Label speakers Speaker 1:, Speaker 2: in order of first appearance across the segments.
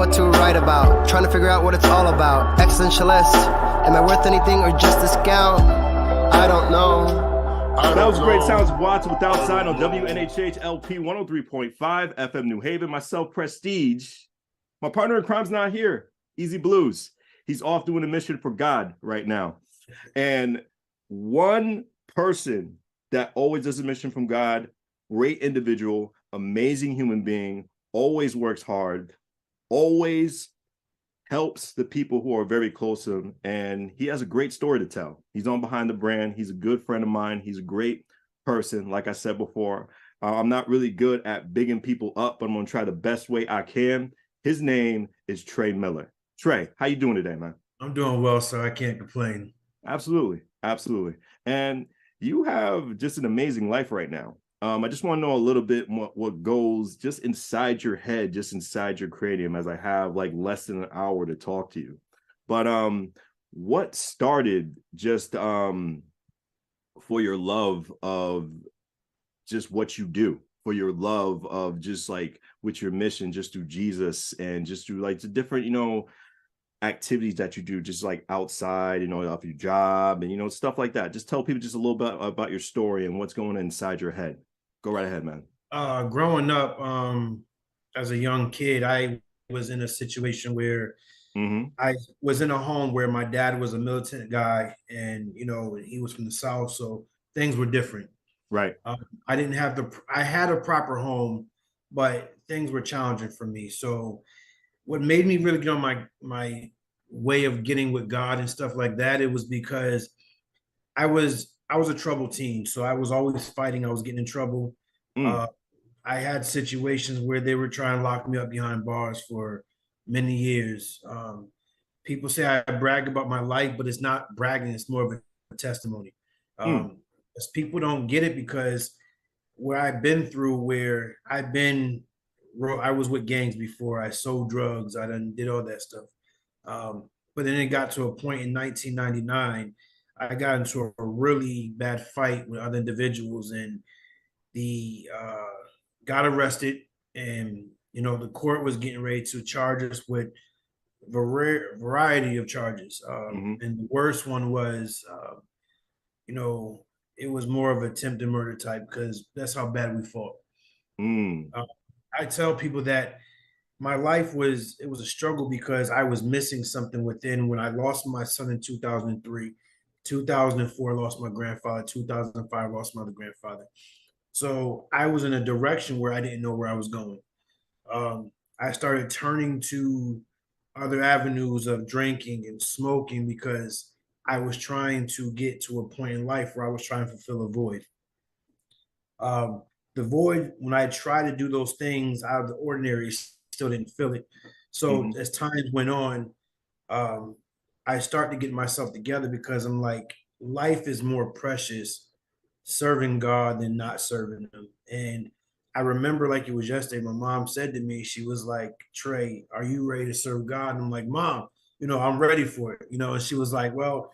Speaker 1: what to write about. Trying to figure out what it's all about. Existentialist. Am I worth anything or just a scout? I don't know.
Speaker 2: That was great sounds of Watts with Outside on WNHH LP 103.5 FM New Haven. Myself, Prestige. My partner in crime's not here. Easy BlueZ. He's off doing a mission for God right now. And one person that always does a mission from God, great individual, amazing human being, always works hard, always helps the people who are very close to him, and he has a great story to tell. He's on Behind the Brand. He's a good friend of mine. He's a great person. Like I said before, I'm not really good at bigging people up, but I'm going to try the best way I can. His name is Trey Miller. Trey, how you doing today, man?
Speaker 3: I'm doing well, sir. I can't complain.
Speaker 2: Absolutely. Absolutely. And you have just an amazing life right now. I just want to know a little bit more what goes just inside your head, just inside your cranium, as I have like less than an hour to talk to you. But what started just for your love of just what you do, for your love of just like with your mission, just through Jesus and just through like the different, activities that you do just like outside, of your job and, stuff like that. Just tell people just a little bit about your story and what's going on inside your head. Go right ahead, man.
Speaker 3: Growing up, as a young kid, I was in a situation where I was in a home where my dad was a militant guy and, he was from the South. So things were different.
Speaker 2: Right.
Speaker 3: I had a proper home, but things were challenging for me. So what made me really get on my way of getting with God and stuff like that, it was because I was a troubled teen. So I was always fighting. I was getting in trouble. I had situations where they were trying to lock me up behind bars for many years. People say I brag about my life, but it's not bragging. It's more of a testimony. Because people don't get it because where I've been through, I was with gangs before. I sold drugs. I did all that stuff. But then it got to a point in 1999, I got into a really bad fight with other individuals and got arrested. And, the court was getting ready to charge us with variety of charges. And the worst one was, it was more of attempted murder type because that's how bad we fought. I tell people that my life was a struggle because I was missing something within. When I lost my son in 2003, 2004, lost my grandfather, 2005, lost my other grandfather. So I was in a direction where I didn't know where I was going. I started turning to other avenues of drinking and smoking because I was trying to get to a point in life where I was trying to fulfill a void. The void, when I tried to do those things out of the ordinary, still didn't feel it. So as times went on, I started to get myself together because I'm like, life is more precious serving God than not serving him. And I remember like it was yesterday, my mom said to me, she was like, Trey, are you ready to serve God? And I'm like, Mom, I'm ready for it. And she was like, well,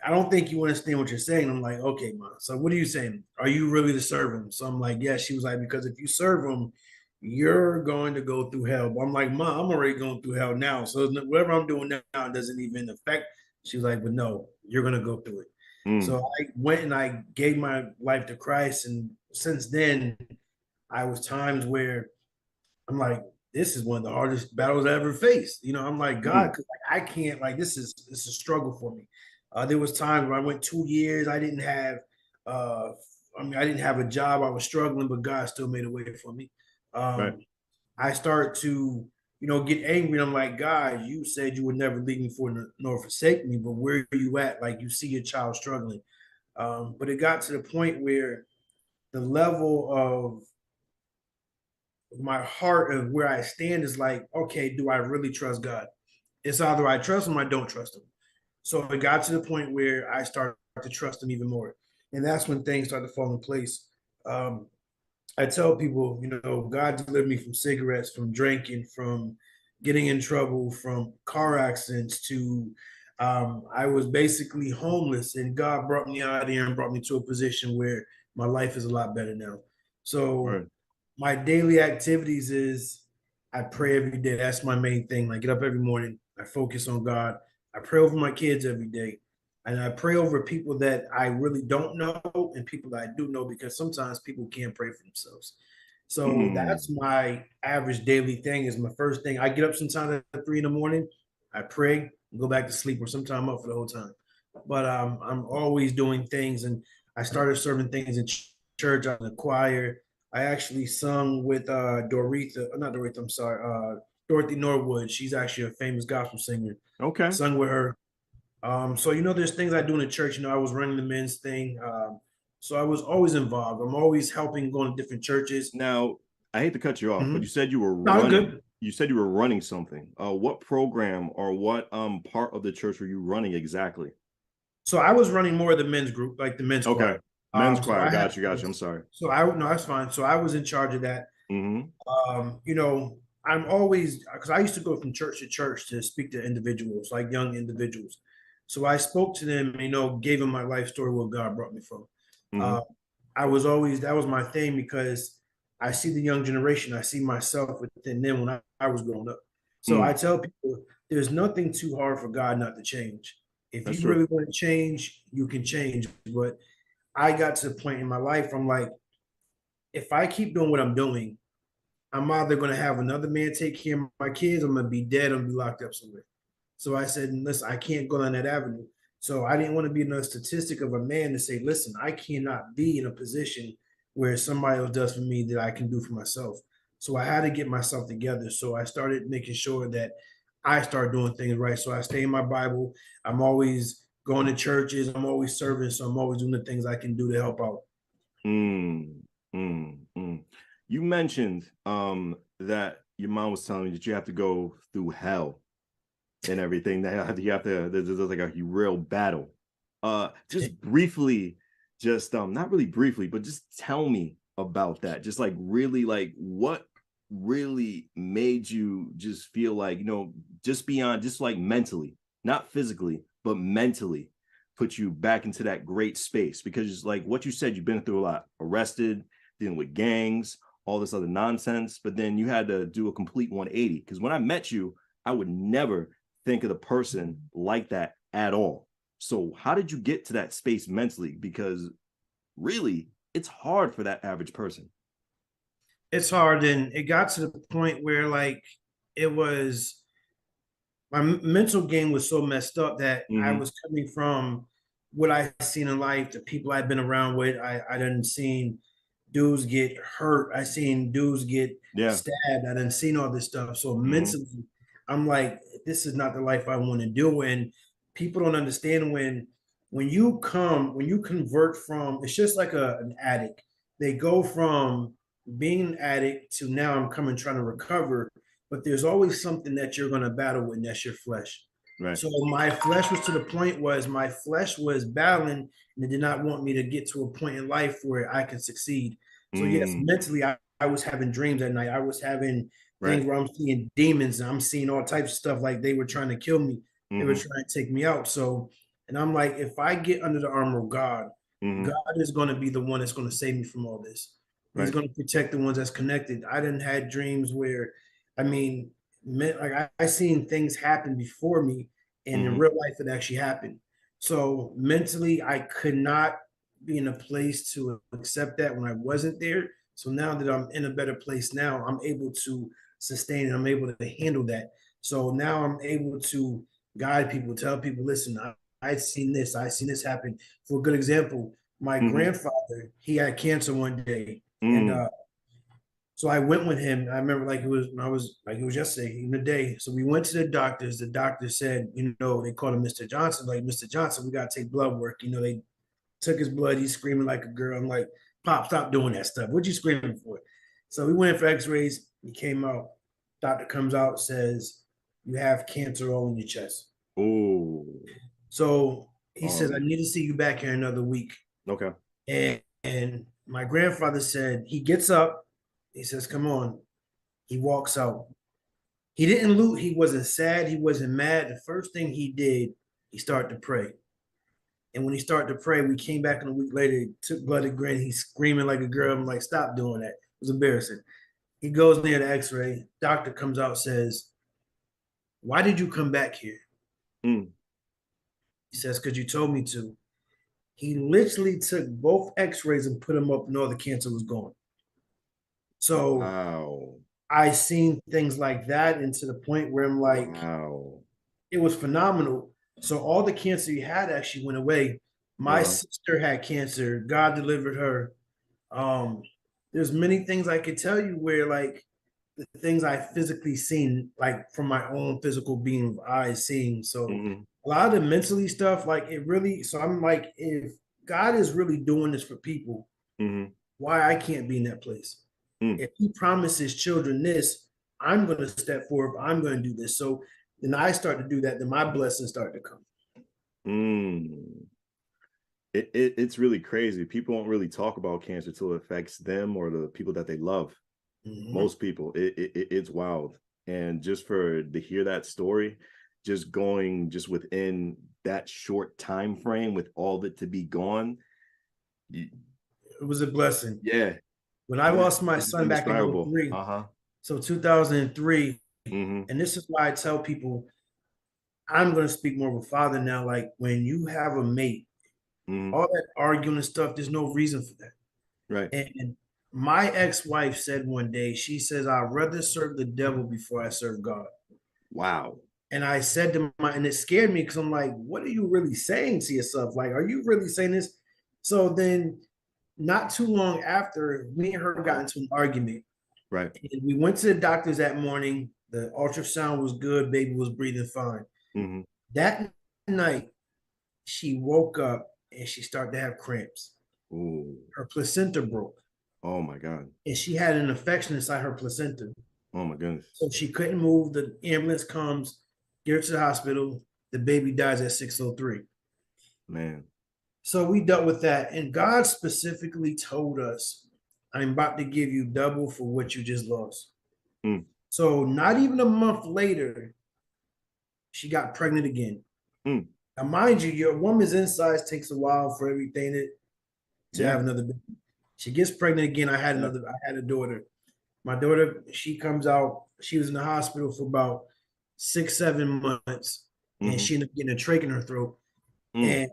Speaker 3: I don't think you understand what you're saying. I'm like, okay, Mom. So what are you saying? Are you really to serve him? So I'm like, yeah. She was like, because if you serve him, you're going to go through hell. But I'm like, Mom, I'm already going through hell now. So whatever I'm doing now doesn't even affect. She was like, but no, you're going to go through it. So I went and I gave my life to Christ. And since then, I was times where I'm like, this is one of the hardest battles I ever faced. I'm like, God, because I can't, like, this is a struggle for me. There was times where I went 2 years. I didn't have a job. I was struggling, but God still made a way for me.
Speaker 2: Right.
Speaker 3: I start to, get angry. And I'm like, God, you said you would never leave me nor forsake me, but where are you at? Like, you see your child struggling. But it got to the point where the level of my heart of where I stand is like, okay, do I really trust God? It's either I trust him or I don't trust him. So it got to the point where I started to trust him even more. And that's when things started to fall in place. I tell people, God delivered me from cigarettes, from drinking, from getting in trouble, from car accidents to I was basically homeless, and God brought me out of there and brought me to a position where my life is a lot better now. So my daily activities is I pray every day. That's my main thing. I get up every morning. I focus on God. I pray over my kids every day. And I pray over people that I really don't know and people that I do know, because sometimes people can't pray for themselves. So
Speaker 2: Mm.
Speaker 3: that's my average daily thing. Is my first thing. I get up sometimes at 3 in the morning. I pray, go back to sleep, or sometimes I'm up for the whole time. But I'm always doing things, and I started serving things in church. I'm in the choir. I actually sung with not Doretha, I'm sorry, Dorothy Norwood. She's actually a famous gospel singer.
Speaker 2: Okay.
Speaker 3: Sung with her. So there's things I do in the church. I was running the men's thing. So I was always involved. I'm always helping, going to different churches.
Speaker 2: Now, I hate to cut you off, but
Speaker 3: Mm-hmm.
Speaker 2: you said you were
Speaker 3: No,
Speaker 2: running.
Speaker 3: good.
Speaker 2: You said you were running something. What program or what part of the church were you running exactly?
Speaker 3: So I was running more of the men's group, like the men's
Speaker 2: Okay.
Speaker 3: choir.
Speaker 2: Men's
Speaker 3: So
Speaker 2: choir.
Speaker 3: I
Speaker 2: Got
Speaker 3: had,
Speaker 2: you. Got you. I'm sorry.
Speaker 3: so I no, that's fine. So I was in charge of that.
Speaker 2: Mm-hmm.
Speaker 3: I'm always, because I used to go from church to church to speak to individuals, like young individuals. So I spoke to them, gave them my life story, where God brought me from.
Speaker 2: Mm-hmm.
Speaker 3: Uh, I was always, that was my thing, because I see the young generation. I see myself within them when I was growing up. So I
Speaker 2: Mm.
Speaker 3: tell people, there's nothing too hard for God not to change. If
Speaker 2: That's
Speaker 3: you
Speaker 2: true.
Speaker 3: really want to change, you can change. But I got to the point in my life, I'm like, if I keep doing what I'm doing, I'm either going to have another man take care of my kids, I'm going to be dead, I'm going to be locked up somewhere. So I said, listen, I can't go down that avenue. So I didn't want to be another statistic of a man to say, listen, I cannot be in a position where somebody else does for me that I can do for myself. So I had to get myself together. So I started making sure that I start doing things right. So I stay in my Bible. I'm always going to churches. I'm always serving. So I'm always doing the things I can do to help out.
Speaker 2: Mm. Mm. Mm. You mentioned that your mom was telling you that you have to go through hell and everything. That you have to there's like a real battle. Just briefly, just not really briefly, but just tell me about that. Just like really, like what really made you just feel like, just beyond, just like mentally, not physically, but mentally, put you back into that great space. Because like what you said, you've been through a lot, arrested, dealing with gangs, all this other nonsense, but then you had to do a complete 180. Because when I met you, I would never think of the person like that at all. So how did you get to that space mentally? Because really, it's hard for that average person.
Speaker 3: It's hard. And it got to the point where, like, it was my mental game was so messed up that I
Speaker 2: Mm-hmm.
Speaker 3: was coming from what I seen in life, the people I've been around with. I didn't seen dudes get hurt. I seen dudes get
Speaker 2: Yeah.
Speaker 3: stabbed. I didn't seen all this stuff. So
Speaker 2: Mm-hmm.
Speaker 3: mentally, I'm like, this is not the life I want to do. And people don't understand when you convert from, it's just like an addict. They go from being an addict to now I'm coming trying to recover, but there's always something that you're going to battle with, and that's your flesh.
Speaker 2: Right.
Speaker 3: So my flesh was to the point was my flesh was battling, and it did not want me to get to a point in life where I can succeed. So yes,
Speaker 2: Mm.
Speaker 3: mentally I was having dreams at night. I was having
Speaker 2: Right.
Speaker 3: things where I'm seeing demons and I'm seeing all types of stuff, like they were trying to kill me. They were
Speaker 2: Mm-hmm.
Speaker 3: trying to take me out. So, and I'm like, if I get under the armor of God,
Speaker 2: Mm-hmm.
Speaker 3: God is going to be the one that's going to save me from all this. He's
Speaker 2: Right.
Speaker 3: going to protect the ones that's connected. I didn't had dreams where, I mean, like I seen things happen before me, and in
Speaker 2: Mm-hmm.
Speaker 3: real life it actually happened. So mentally, I could not be in a place to accept that when I wasn't there. So now that I'm in a better place now, I'm able to sustain it. I'm able to handle that. So now I'm able to guide people, tell people, listen, I've seen this, I've seen this happen. For a good example, my
Speaker 2: Mm-hmm.
Speaker 3: grandfather, he had cancer one day, and
Speaker 2: Mm.
Speaker 3: so I went with him. I remember like it was yesterday, in the day. So we went to the doctors. The doctor said, they called him Mr. Johnson. Like, Mr. Johnson, we got to take blood work. They took his blood. He's screaming like a girl. I'm like, Pop, stop doing that stuff. What you screaming for? So we went in for X-rays. He came out. Doctor comes out, says, you have cancer all in your chest.
Speaker 2: Oh.
Speaker 3: So he says, I
Speaker 2: Um.
Speaker 3: need to see you back here another week.
Speaker 2: Okay.
Speaker 3: And my grandfather said, he gets up. He says, come on. He walks out. He didn't loot. He wasn't sad. He wasn't mad. The first thing he did, he started to pray. And when he started to pray, we came back in a week later. He took blood and grin. He's screaming like a girl. I'm like, stop doing that. It was embarrassing. He goes near the X-ray. Doctor comes out, says, "Why did you come back here?"
Speaker 2: Mm.
Speaker 3: He says, "Because you told me to." He literally took both X-rays and put them up, and all the cancer was gone. So
Speaker 2: Wow.
Speaker 3: I seen things like that, and to the point where I'm like,
Speaker 2: Wow.
Speaker 3: it was phenomenal. So all the cancer he had actually went away. My
Speaker 2: Uh-huh.
Speaker 3: sister had cancer. God delivered her. Um, there's many things I could tell you where like the things I physically seen, like from my own physical being of eyes seeing. So
Speaker 2: Mm-hmm.
Speaker 3: a lot of the mentally stuff, like it really, so I'm like, if God is really doing this for people,
Speaker 2: Mm-hmm.
Speaker 3: why I can't be in that place?
Speaker 2: Mm.
Speaker 3: If he promises children this, I'm going to step forward. I'm going to do this. So then I start to do that. Then my blessings start to come.
Speaker 2: Mm. It's really crazy. People don't really talk about cancer till it affects them or the people that they love.
Speaker 3: Mhm.
Speaker 2: Most people, it's wild. And just to hear that story, just going just within that short time frame with all of it to be gone,
Speaker 3: It was a blessing.
Speaker 2: yeah,
Speaker 3: When I
Speaker 2: yeah,
Speaker 3: lost my
Speaker 2: it's just
Speaker 3: son back in
Speaker 2: indescribable.
Speaker 3: '03,
Speaker 2: Uh-huh.
Speaker 3: so 2003,
Speaker 2: Mm-hmm.
Speaker 3: and this is why I tell people I'm going to speak more of a father now. Like when you have a mate,
Speaker 2: Mm-hmm.
Speaker 3: all that arguing and stuff, there's no reason for that.
Speaker 2: Right.
Speaker 3: And my ex-wife said one day, she says, "I'd rather serve the devil before I serve God."
Speaker 2: Wow.
Speaker 3: And I said to my, and it scared me because I'm like, what are you really saying to yourself? Like, are you really saying this? So then, not too long after, me and her got into an argument.
Speaker 2: Right.
Speaker 3: And we went to the doctors that morning. The ultrasound was good, baby was breathing fine.
Speaker 2: Mm-hmm.
Speaker 3: That night, she woke up and she started to have cramps.
Speaker 2: Ooh.
Speaker 3: Her placenta broke,
Speaker 2: Oh my God.
Speaker 3: and she had an infection inside her placenta.
Speaker 2: Oh my goodness.
Speaker 3: So she couldn't move. The ambulance comes, get her to the hospital. The baby dies at 6:03.
Speaker 2: Man.
Speaker 3: So we dealt with that. And God specifically told us, I'm about to give you double for what you just lost.
Speaker 2: Mm.
Speaker 3: So not even a month later, she got pregnant again.
Speaker 2: Mm.
Speaker 3: Now, mind you, your woman's insides takes a while for everything to
Speaker 2: Yeah.
Speaker 3: have another baby. She gets pregnant again.
Speaker 2: Yeah.
Speaker 3: I had a daughter. My daughter, she comes out, she was in the hospital for about 6, 7 months, and
Speaker 2: Mm-hmm.
Speaker 3: she ended up getting a trach in her throat.
Speaker 2: Mm.
Speaker 3: And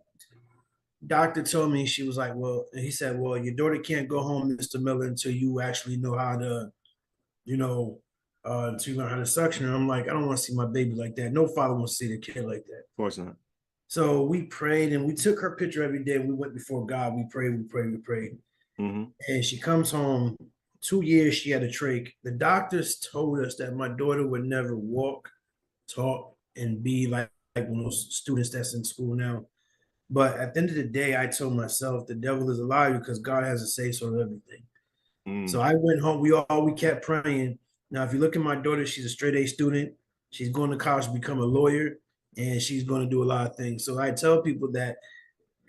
Speaker 3: doctor told me, she was like, well, and he said, well, your daughter can't go home, Mr. Miller, until you actually know how to, you know, to learn how to suction. And I'm like, I don't want to see my baby like that. No father wants to see their kid like that.
Speaker 2: Of course not.
Speaker 3: So we prayed and we took her picture every day. We went before God. We prayed, we prayed, we prayed.
Speaker 2: Mm-hmm.
Speaker 3: And she comes home. 2 years she had a trach. The doctors told us that my daughter would never walk, talk, and be like one of those students that's in school now. But at the end of the day, I told myself the devil is a liar because God has a say so of everything. So
Speaker 2: Mm.
Speaker 3: I went home. We kept praying. Now, if you look at my daughter, she's a straight A student. She's going to college to become a lawyer, and she's going to do a lot of things. So I tell people that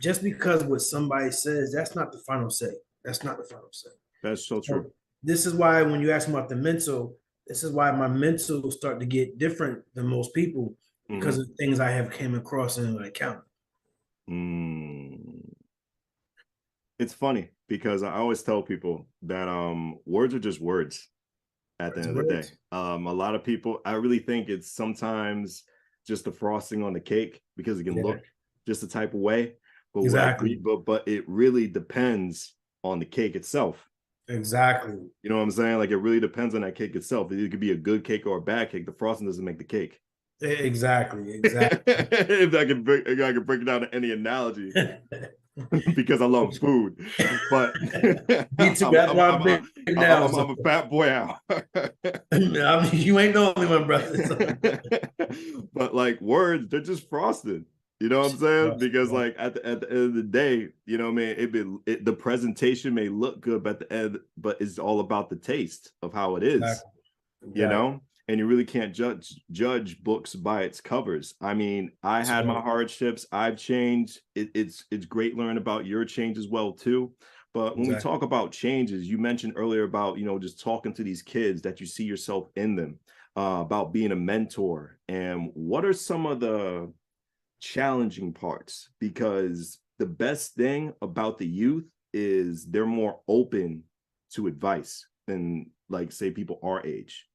Speaker 3: just because what somebody says, that's not the final say. That's not the final say.
Speaker 2: That's so
Speaker 3: So
Speaker 2: true.
Speaker 3: this is why when you ask me about the mental, this is why my mental start to get different than most people because
Speaker 2: Mm-hmm.
Speaker 3: of things I have came across in an account.
Speaker 2: Mm. It's funny because I always tell people that words are just words at the
Speaker 3: Words,
Speaker 2: end of the day.
Speaker 3: words.
Speaker 2: A lot of people, I really think it's sometimes just the frosting on the cake because it can
Speaker 3: Yeah,
Speaker 2: look just the type of way. But
Speaker 3: exactly.
Speaker 2: but it really depends on the cake itself.
Speaker 3: Exactly.
Speaker 2: You know what I'm saying? Like it really depends on that cake itself. It could be a good cake or a bad cake. The frosting doesn't make the cake.
Speaker 3: Exactly. Exactly.
Speaker 2: If I could break it down to any analogy, because I love food. But
Speaker 3: Me too. That's why I'm big now. So
Speaker 2: I'm a fat boy out.
Speaker 3: I mean, you ain't the only one, brother. So.
Speaker 2: But like words, they're just frosted. You know what I'm saying? Because like at the end of the day, you know what I mean? The presentation may look good, but at the end, but it's all about the taste of how it is.
Speaker 3: Exactly.
Speaker 2: You
Speaker 3: Exactly.
Speaker 2: know, and you really can't judge books by its covers. I mean, I
Speaker 3: That's
Speaker 2: had my
Speaker 3: right.
Speaker 2: hardships. I've changed. It's great learning about your change as well too. But when we
Speaker 3: Exactly.
Speaker 2: talk about changes, you mentioned earlier about just talking to these kids that you see yourself in them, about being a mentor, and what are some of the challenging parts? Because the best thing about the youth is they're more open to advice than like say people our age.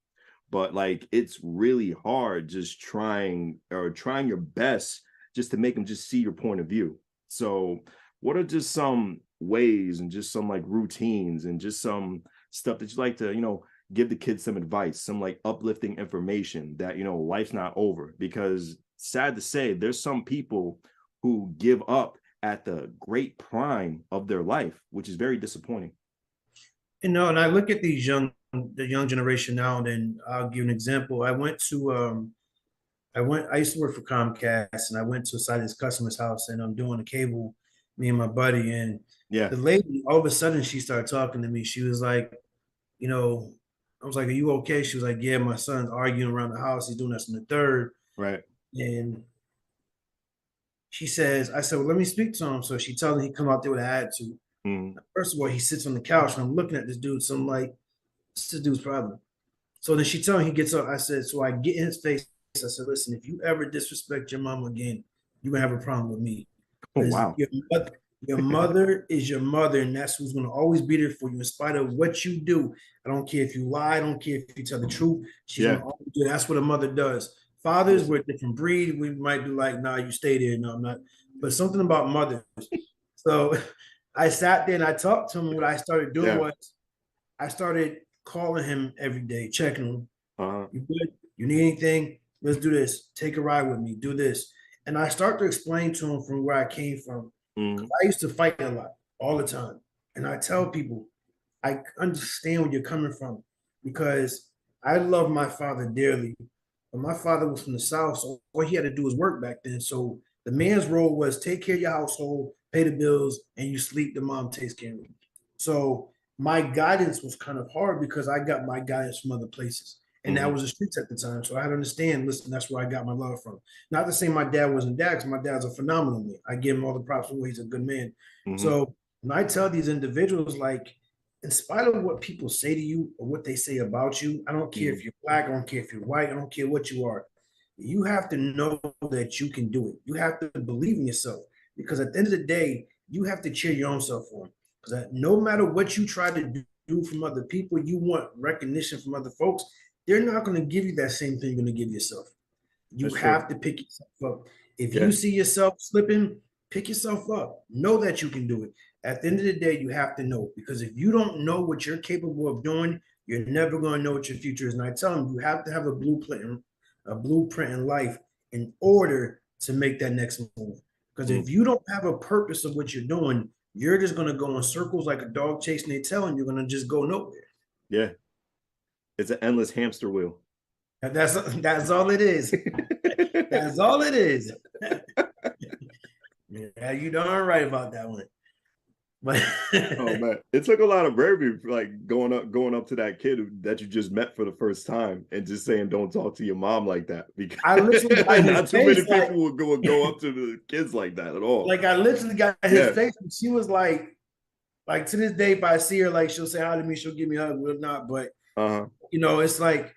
Speaker 2: But like it's really hard just trying your best just to make them just see your point of view. So what are just some ways and just some like routines and just some stuff that you like to, give the kids some advice, some like uplifting information that, life's not over? Because sad to say, there's some people who give up at the great prime of their life, which is very disappointing.
Speaker 3: And I look at the young generation now, and then I'll give an example. I used to work for Comcast, and I went to a site of this customer's house, and I'm doing the cable, me and my buddy, and
Speaker 2: Yeah.
Speaker 3: the lady, all of a sudden, she started talking to me. She was like, I was like, "Are you okay?" She was like, "Yeah, my son's arguing around the house. He's doing this in the third."
Speaker 2: Right.
Speaker 3: And I said, "Well, let me speak to him." So she tells me he come out there with an attitude. First of all, he sits on the couch, and I'm looking at this dude. So I'm like, "This dude's problem." So then she tells me he gets up. I said, so I get in his face. I said, "Listen, if you ever disrespect your mom again, you're gonna have a problem with me.
Speaker 2: Oh, wow.
Speaker 3: Your mother is your mother, and that's who's gonna always be there for you in spite of what you do. I don't care if you lie, I don't care if you tell the truth. She's gonna always do. That's what a mother does. Fathers, we're a different breed. We might be like, nah, you stay there. No, I'm not. But something about mothers." So I sat there and I talked to him. What I started doing was I started calling him every day, checking him. You good? You need anything? Let's do this. Take a ride with me. Do this. And I start to explain to him from where I came from. I used to fight a lot, all the time. And I tell people, I understand where you're coming from because I love my father dearly. But my father was from the South, so all he had to do was work back then. So the man's role was take care of your household, pay the bills, and you sleep. The mom takes care of you. So my guidance was kind of hard because I got my guidance from other places. And that was the streets at the time. So I had to understand, listen, that's where I got my love from. Not to say my dad wasn't dad, because my dad's a phenomenal man. I give him all the props for he's a good man. So when I tell these individuals, like, in spite of what people say to you or what they say about you, I don't care if you're black, I don't care if you're white, I don't care what you are. You have to know that you can do it. You have to believe in yourself because at the end of the day, you have to cheer your own self on. Because no matter what you try to do from other people, you want recognition from other folks. They're not going to give you that same thing you're going to give yourself. You have to pick yourself up. If you see yourself slipping, pick yourself up. Know that you can do it. At the end of the day, you have to know because if you don't know what you're capable of doing, you're never going to know what your future is. And I tell them you have to have a blueprint in life in order to make that next move. Because if you don't have a purpose of what you're doing, you're just going to go in circles like a dog chasing their tail, and you're going to just go nowhere.
Speaker 2: Yeah. It's an endless hamster wheel.
Speaker 3: That's all it is. That's all it is. Yeah, you darn right about that one. But
Speaker 2: oh man, it took a lot of bravery, like going up to that kid that you just met for the first time and just saying, "Don't talk to your mom like that." Because
Speaker 3: I literally got
Speaker 2: not too many people would go up to the kids like that at all.
Speaker 3: Like I literally got his face, and she was like to this day, if I see her, like she'll say hi to me, she'll give me a hug, or not. But it's like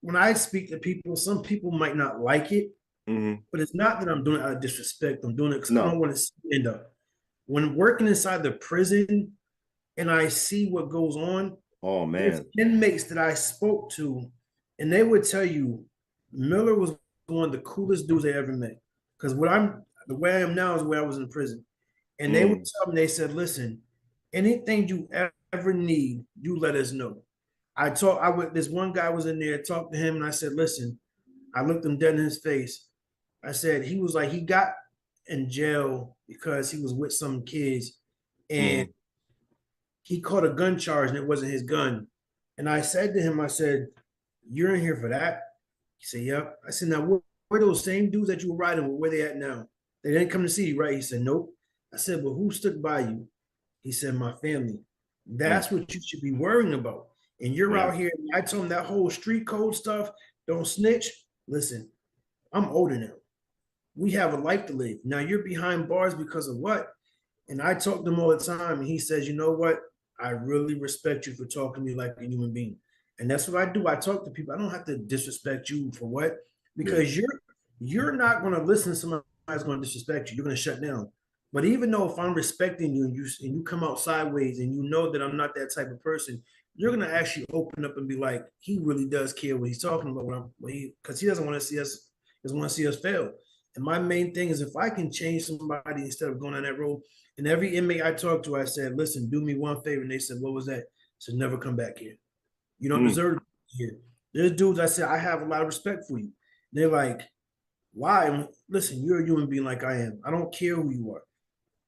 Speaker 3: when I speak to people, some people might not like it, but it's not that I'm doing it out of disrespect. I'm doing it because I don't want to end up. When working inside the prison and I see what goes on, there's inmates that I spoke to, and they would tell you Miller was one of the coolest dudes they ever met. Because the way I am now is the way I was in prison. And they would tell me, they said, listen, anything you ever need, you let us know. This one guy was in there, talked to him, and I said, listen, I looked him dead in his face. I said, he was like, he got in jail because he was with some kids and he caught a gun charge and it wasn't his gun. And I said to him, I said, you're in here for that? He said, yep. I said, now where those same dudes that you were riding with, where they at now? They didn't come to see you, right? He said, nope. I said, well, who stood by you? He said, my family. That's what you should be worrying about. And you're out here. I told him that whole street code stuff, don't snitch. Listen, I'm older now. We have a life to live. Now you're behind bars because of what? And I talk to him all the time. And he says, you know what? I really respect you for talking to me like a human being. And that's what I do. I talk to people. I don't have to disrespect you for what? Because you're not going to listen to somebody's going to disrespect you. You're going to shut down. But even though if I'm respecting you and you come out sideways and you know that I'm not that type of person, you're gonna actually open up and be like, he really does care what he's talking about, because he doesn't want to see us, doesn't want to see us fail. And my main thing is, if I can change somebody instead of going on that road, and every inmate I talked to, I said, listen, do me one favor. And they said, what was that? I said, never come back here. You don't deserve to be here. There's dudes I said, I have a lot of respect for you. They're like, why? Listen, you're a human being like I am. I don't care who you are.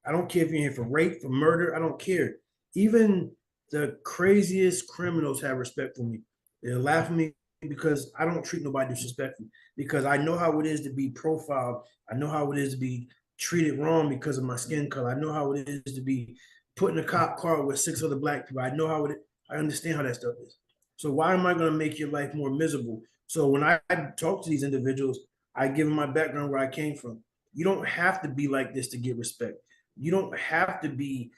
Speaker 3: I don't care if you're here for rape, for murder. I don't care. Even the craziest criminals have respect for me. They laugh at me because I don't treat nobody disrespectfully, because I know how it is to be profiled. I know how it is to be treated wrong because of my skin color. I know how it is to be put in a cop car with 6 other black people. I know how it. I understand how that stuff is. So why am I going to make your life more miserable? So when I talk to these individuals, I give them my background, where I came from. You don't have to be like this to get respect. You don't have to be,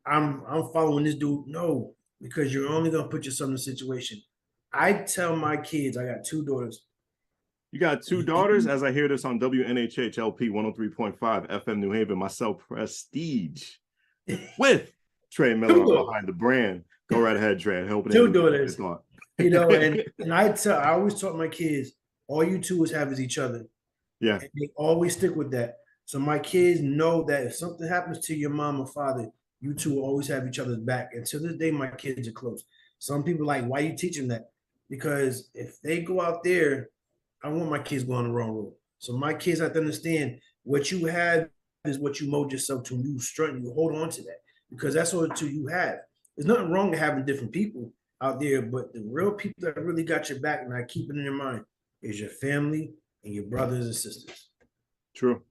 Speaker 3: I'm following this dude. No, because you're only gonna put yourself in a situation. I tell my kids, I got 2 daughters.
Speaker 2: You got 2 daughters, as I hear this on WNHH LP 103.5 FM New Haven, myself, Prestige, with Trey Miller behind the brand. Go right ahead, Trey. Hoping
Speaker 3: 2 daughters. You know, and I always taught my kids, all you 2 have is each other.
Speaker 2: Yeah.
Speaker 3: And they always stick with that. So my kids know that if something happens to your mom or father, you 2 will always have each other's back. And to this day, my kids are close. Some people are like, why you teach them that? Because if they go out there, I want my kids going the wrong road. So my kids have to understand, what you have is what you mold yourself to. You strut, you hold on to that, because that's all you have. There's nothing wrong with having different people out there, but the real people that really got your back, and I keep it in your mind, is your family and your brothers and sisters.
Speaker 2: True.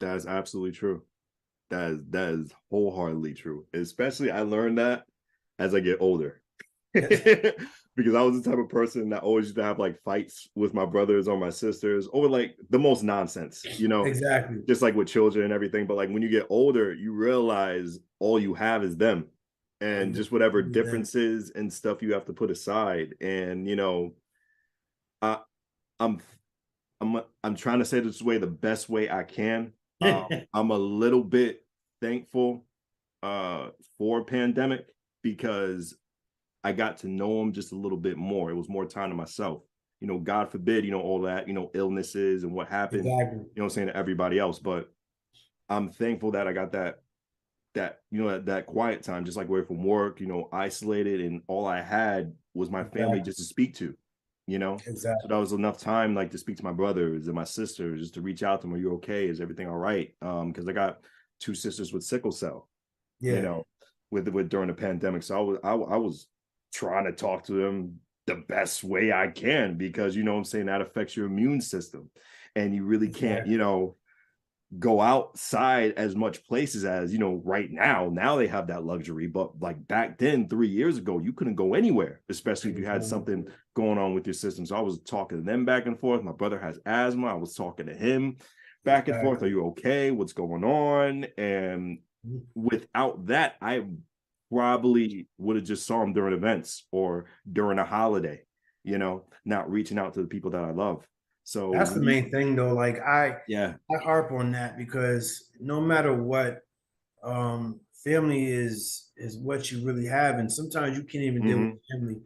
Speaker 2: That is absolutely true. That is wholeheartedly true. Especially, I learned that as I get older. Because I was the type of person that always used to have like fights with my brothers or my sisters over like the most nonsense, you know,
Speaker 3: exactly,
Speaker 2: just like with children and everything. But like when you get older, you realize all you have is them, and just whatever differences and stuff you have to put aside. And you know, I'm trying to say this way the best way I can. I'm a little bit thankful for pandemic, because I got to know him just a little bit more. It was more time to myself. You know, God forbid, you know, all that, you know, illnesses and what happened, you know what I'm saying, to everybody else. But I'm thankful that I got that, you know, that quiet time, just like away from work, you know, isolated, and all I had was my family just to speak to, you know. So that was enough time, like, to speak to my brothers and my sisters, just to reach out to them. Are you okay? Is everything all right? Because I got 2 sisters with sickle cell, you know, with during the pandemic. So I was trying to talk to them the best way I can, because, you know what I'm saying, that affects your immune system, and you really can't, you know, go outside as much places as, you know, right now they have that luxury. But like back then, 3 years ago, you couldn't go anywhere, especially if you had something going on with your system. So I was talking to them back and forth. My brother has asthma. I was talking to him back and forth. Are you okay? What's going on? And without that, I probably would have just saw him during events or during a holiday, you know, not reaching out to the people that I love. So
Speaker 3: that's the main thing, though. Like I harp on that, because no matter what, family is what you really have, and sometimes you can't even deal with family,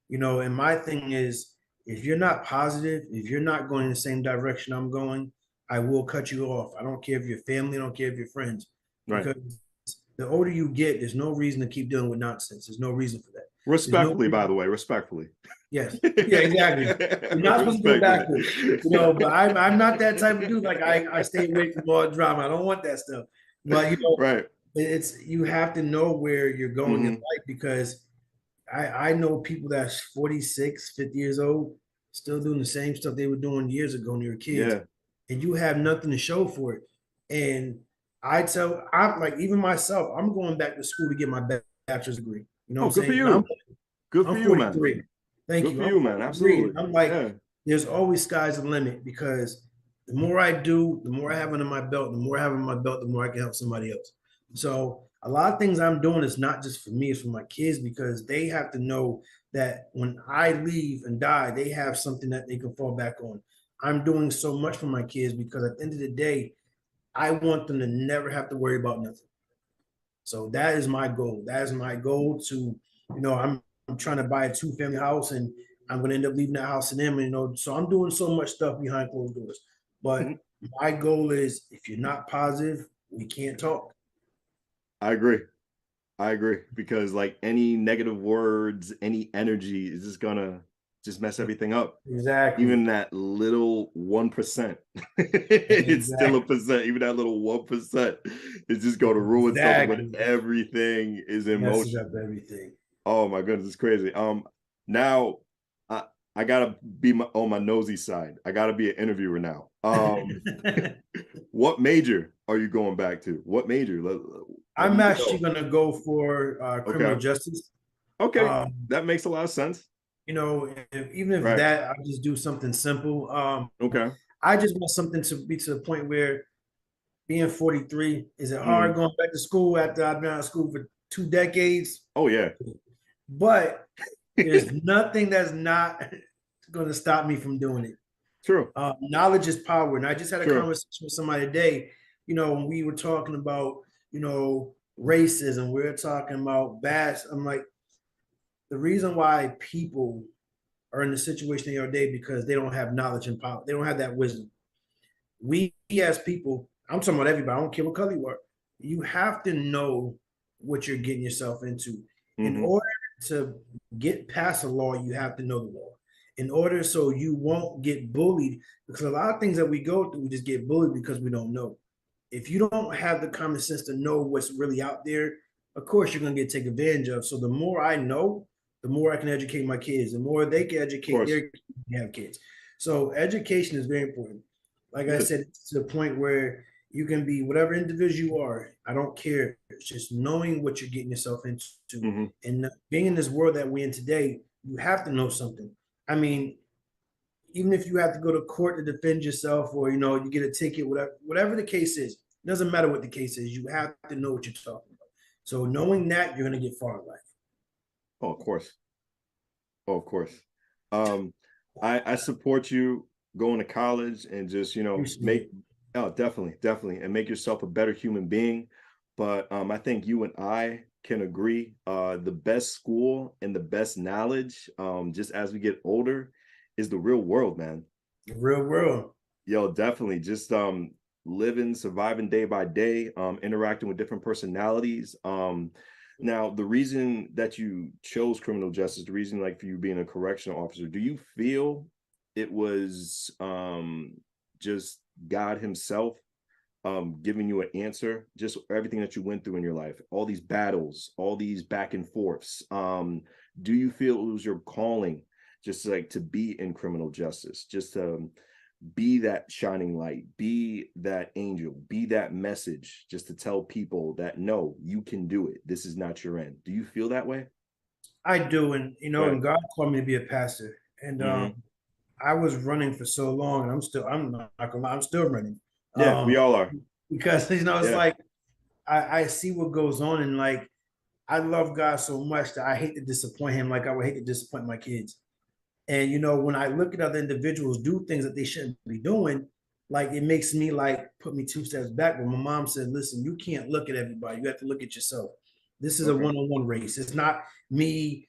Speaker 3: you know. And my thing is, if you're not positive, if you're not going in the same direction I'm going, I will cut you off. I don't care if you're family, I don't care if you're friends, because the older you get, there's no reason to keep dealing with nonsense. There's no reason for that.
Speaker 2: Respectfully, by the way, respectfully.
Speaker 3: Yes. Yeah, exactly. You're not supposed to go backwards, you know, but I'm not that type of dude. Like I stay away from all drama. I don't want that stuff. But you know, it's, you have to know where you're going in life, because I know people that's 46, 50 years old, still doing the same stuff they were doing years ago when they were kids. And you have nothing to show for it. And I'm like, even myself, I'm going back to school to get my bachelor's degree. You know what I'm saying?
Speaker 2: Good for you. Good for you, man.
Speaker 3: Thank you.
Speaker 2: Good for you, man. Absolutely.
Speaker 3: I'm like, there's always sky's the limit, because the more I do, the more I have under my belt, the more I have in my belt, the more I can help somebody else. So a lot of things I'm doing is not just for me, it's for my kids, because they have to know that when I leave and die, they have something that they can fall back on. I'm doing so much for my kids, because at the end of the day, I want them to never have to worry about nothing. So that is my goal. That is my goal, to I'm trying to buy a 2-family house, and I'm going to end up leaving that house in them. So I'm doing so much stuff behind closed doors. But my goal is, if you're not positive, we can't talk.
Speaker 2: I agree. I agree, because like any negative words, any energy is just gonna just mess everything up.
Speaker 3: Exactly.
Speaker 2: Even that little 1%, it's still a percent. Even that little 1% is just going to ruin something when everything is in
Speaker 3: Messes
Speaker 2: motion.
Speaker 3: up everything.
Speaker 2: Oh my goodness, it's crazy. Now I gotta be on my nosy side. I gotta be an interviewer now. What major are you going back to? What major?
Speaker 3: I'm actually going to go for criminal justice.
Speaker 2: Okay, that makes a lot of sense.
Speaker 3: Even if that, I'll just do something simple.
Speaker 2: Okay.
Speaker 3: I just want something to be to the point where, being 43, is it hard going back to school after I've been out of school for 2 decades?
Speaker 2: Oh yeah.
Speaker 3: But there's nothing that's not going to stop me from doing it.
Speaker 2: True.
Speaker 3: Knowledge is power. And I just had a conversation with somebody today, when we were talking about, racism, we were talking about bass. I'm like, the reason why people are in the situation they are today, because they don't have knowledge and power. They don't have that wisdom. We as people, I'm talking about everybody, I don't care what color you are, you have to know what you're getting yourself into. In order to get past the law, you have to know the law. In order so you won't get bullied, because a lot of things that we go through, we just get bullied because we don't know. If you don't have the common sense to know what's really out there, of course you're going to get taken advantage of. So the more I know, the more I can educate my kids, the more they can educate their kids, have kids. So education is very important. Like I said, it's to the point where you can be whatever individual you are. I don't care. It's just knowing what you're getting yourself into. And being in this world that we're in today, you have to know something. I mean, even if you have to go to court to defend yourself, or you get a ticket, whatever the case is, it doesn't matter what the case is. You have to know what you're talking about. So knowing that, you're going to get far in life.
Speaker 2: Oh, of course. Oh, of course. I support you going to college and just definitely and make yourself a better human being. But I think you and I can agree, the best school and the best knowledge, just as we get older, is the real world, man.
Speaker 3: The real world.
Speaker 2: Yo, definitely. Just living, surviving day by day, interacting with different personalities. Now, the reason that you chose criminal justice, the reason like for you being a correctional officer, do you feel it was just God himself giving you an answer, just everything that you went through in your life, all these battles, all these back and forths? Do you feel it was your calling just like to be in criminal justice, just to be that shining light, be that angel, be that message, just to tell people that no, you can do it, this is not your end? Do you feel that way?
Speaker 3: I do. And and God called me to be a pastor, and I was running for so long, and I'm not gonna lie, I'm still running.
Speaker 2: We all are,
Speaker 3: because it's like I see what goes on, and like I love God so much that I hate to disappoint him, like I would hate to disappoint my kids. And when I look at other individuals do things that they shouldn't be doing, like it makes me like put me 2 steps back. But my mom said, listen, you can't look at everybody. You have to look at yourself. This is a one-on-one race. It's not me,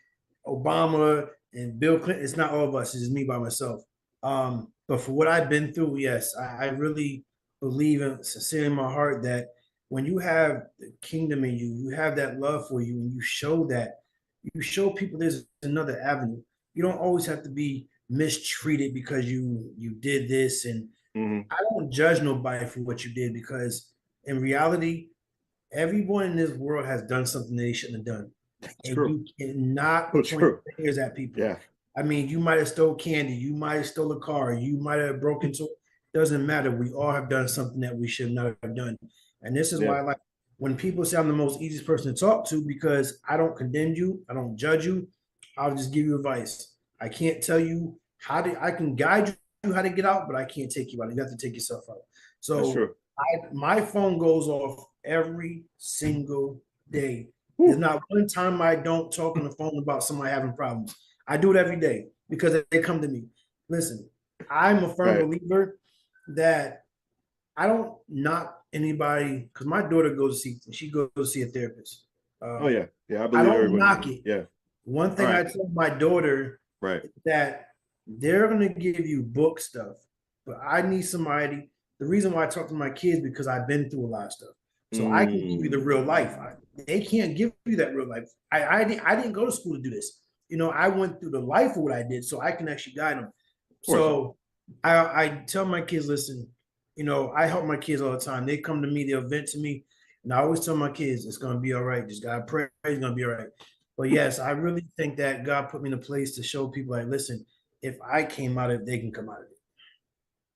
Speaker 3: Obama, and Bill Clinton. It's not all of us. It's just me by myself. But for what I've been through, yes, I really believe in sincerely in my heart that when you have the kingdom in you, you have that love for you, and you show people there's another avenue. You don't always have to be mistreated because you did this. And I don't judge nobody for what you did, because in reality, everyone in this world has done something they shouldn't have done. And you cannot point fingers at people.
Speaker 2: Yeah.
Speaker 3: I mean, you might have stole candy, you might have stole a car, you might have broken into. Doesn't matter. We all have done something that we should not have done. And this is why, like, when people say I'm the most easiest person to talk to, because I don't condemn you, I don't judge you, I'll just give you advice. I can't tell you I can guide you how to get out, but I can't take you out. You have to take yourself out. So my phone goes off every single day. There's not one time I don't talk on the phone about somebody having problems. I do it every day because they come to me. Listen, I'm a firm believer that I don't knock anybody, because my daughter goes to see a therapist.
Speaker 2: I believe
Speaker 3: I don't knock it.
Speaker 2: Yeah.
Speaker 3: One thing I tell my daughter
Speaker 2: Right.
Speaker 3: that they're gonna give you book stuff, but I need somebody. The reason why I talk to my kids because I've been through a lot of stuff, so I can give you the real life. They can't give you that real life. I didn't go to school to do this. You know, I went through the life of what I did, so I can actually guide them. So I tell my kids, listen, you know, I help my kids all the time. They come to me, they'll vent to me, and I always tell my kids, it's gonna be all right. Just gotta pray, it's gonna be all right. But yes, I really think that God put me in a place to show people like, listen, if I came out of it, they can come out of it.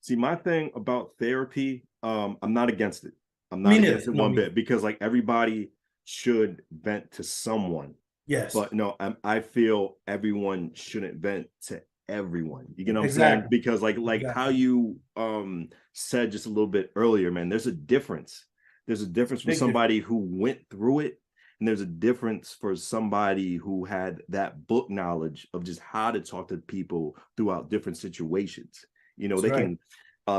Speaker 2: See, my thing about therapy, I'm not against it. I'm not against it one bit because like everybody should vent to someone.
Speaker 3: Yes.
Speaker 2: But no, I feel everyone shouldn't vent to everyone. You know what I'm saying? Because like how you said just a little bit earlier, man, there's a difference. There's a difference for somebody who went through it, and there's a difference for somebody who had that book knowledge of just how to talk to people throughout different situations. You know, they can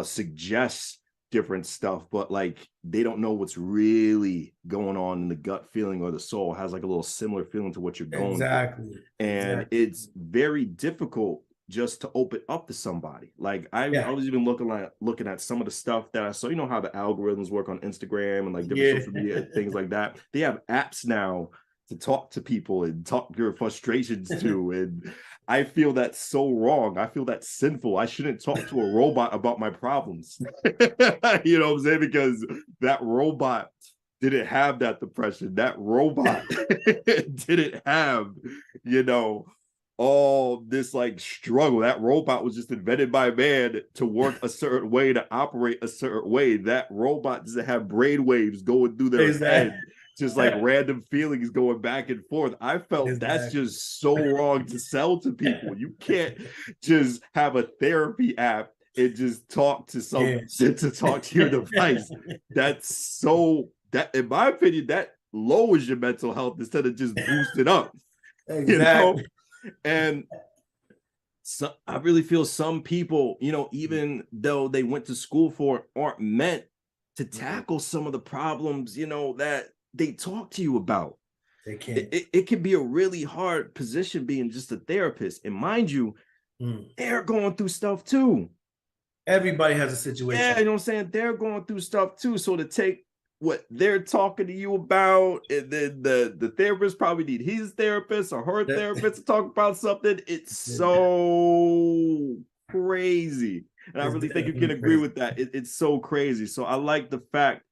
Speaker 2: suggest different stuff, but like they don't know what's really going on in the gut feeling, or the soul has like a little similar feeling to what you're going through. And it's very difficult just to open up to somebody. Like I was even looking at some of the stuff that I saw. You know how the algorithms work on Instagram and like different social media things like that. They have apps now to talk to people and talk your frustrations to. And I feel that's so wrong. I feel that's sinful. I shouldn't talk to a robot about my problems. You know what I'm saying? Because that robot didn't have that depression. That robot didn't have, you know, all this like struggle. That robot was just invented by man to work a certain way, to operate a certain way. That robot doesn't have brain waves going through their head, just like random feelings going back and forth. I felt that's just so wrong to sell to people. You can't just have a therapy app and just talk to to talk to your device. That's so, that in my opinion, that lowers your mental health instead of just boosting up. You know? And so I really feel some people, you know, even though they went to school for it, aren't meant to tackle some of the problems, you know, that they talk to you about.
Speaker 3: They can't.
Speaker 2: It can be a really hard position being just a therapist. And mind you, they're going through stuff too.
Speaker 3: Everybody has a situation.
Speaker 2: Yeah, you know what I'm saying? They're going through stuff too. So to take what they're talking to you about, and then the therapist probably need his therapist or her therapist to talk about something. It's so crazy. And I really think you can agree with that. It's so crazy. So I like the fact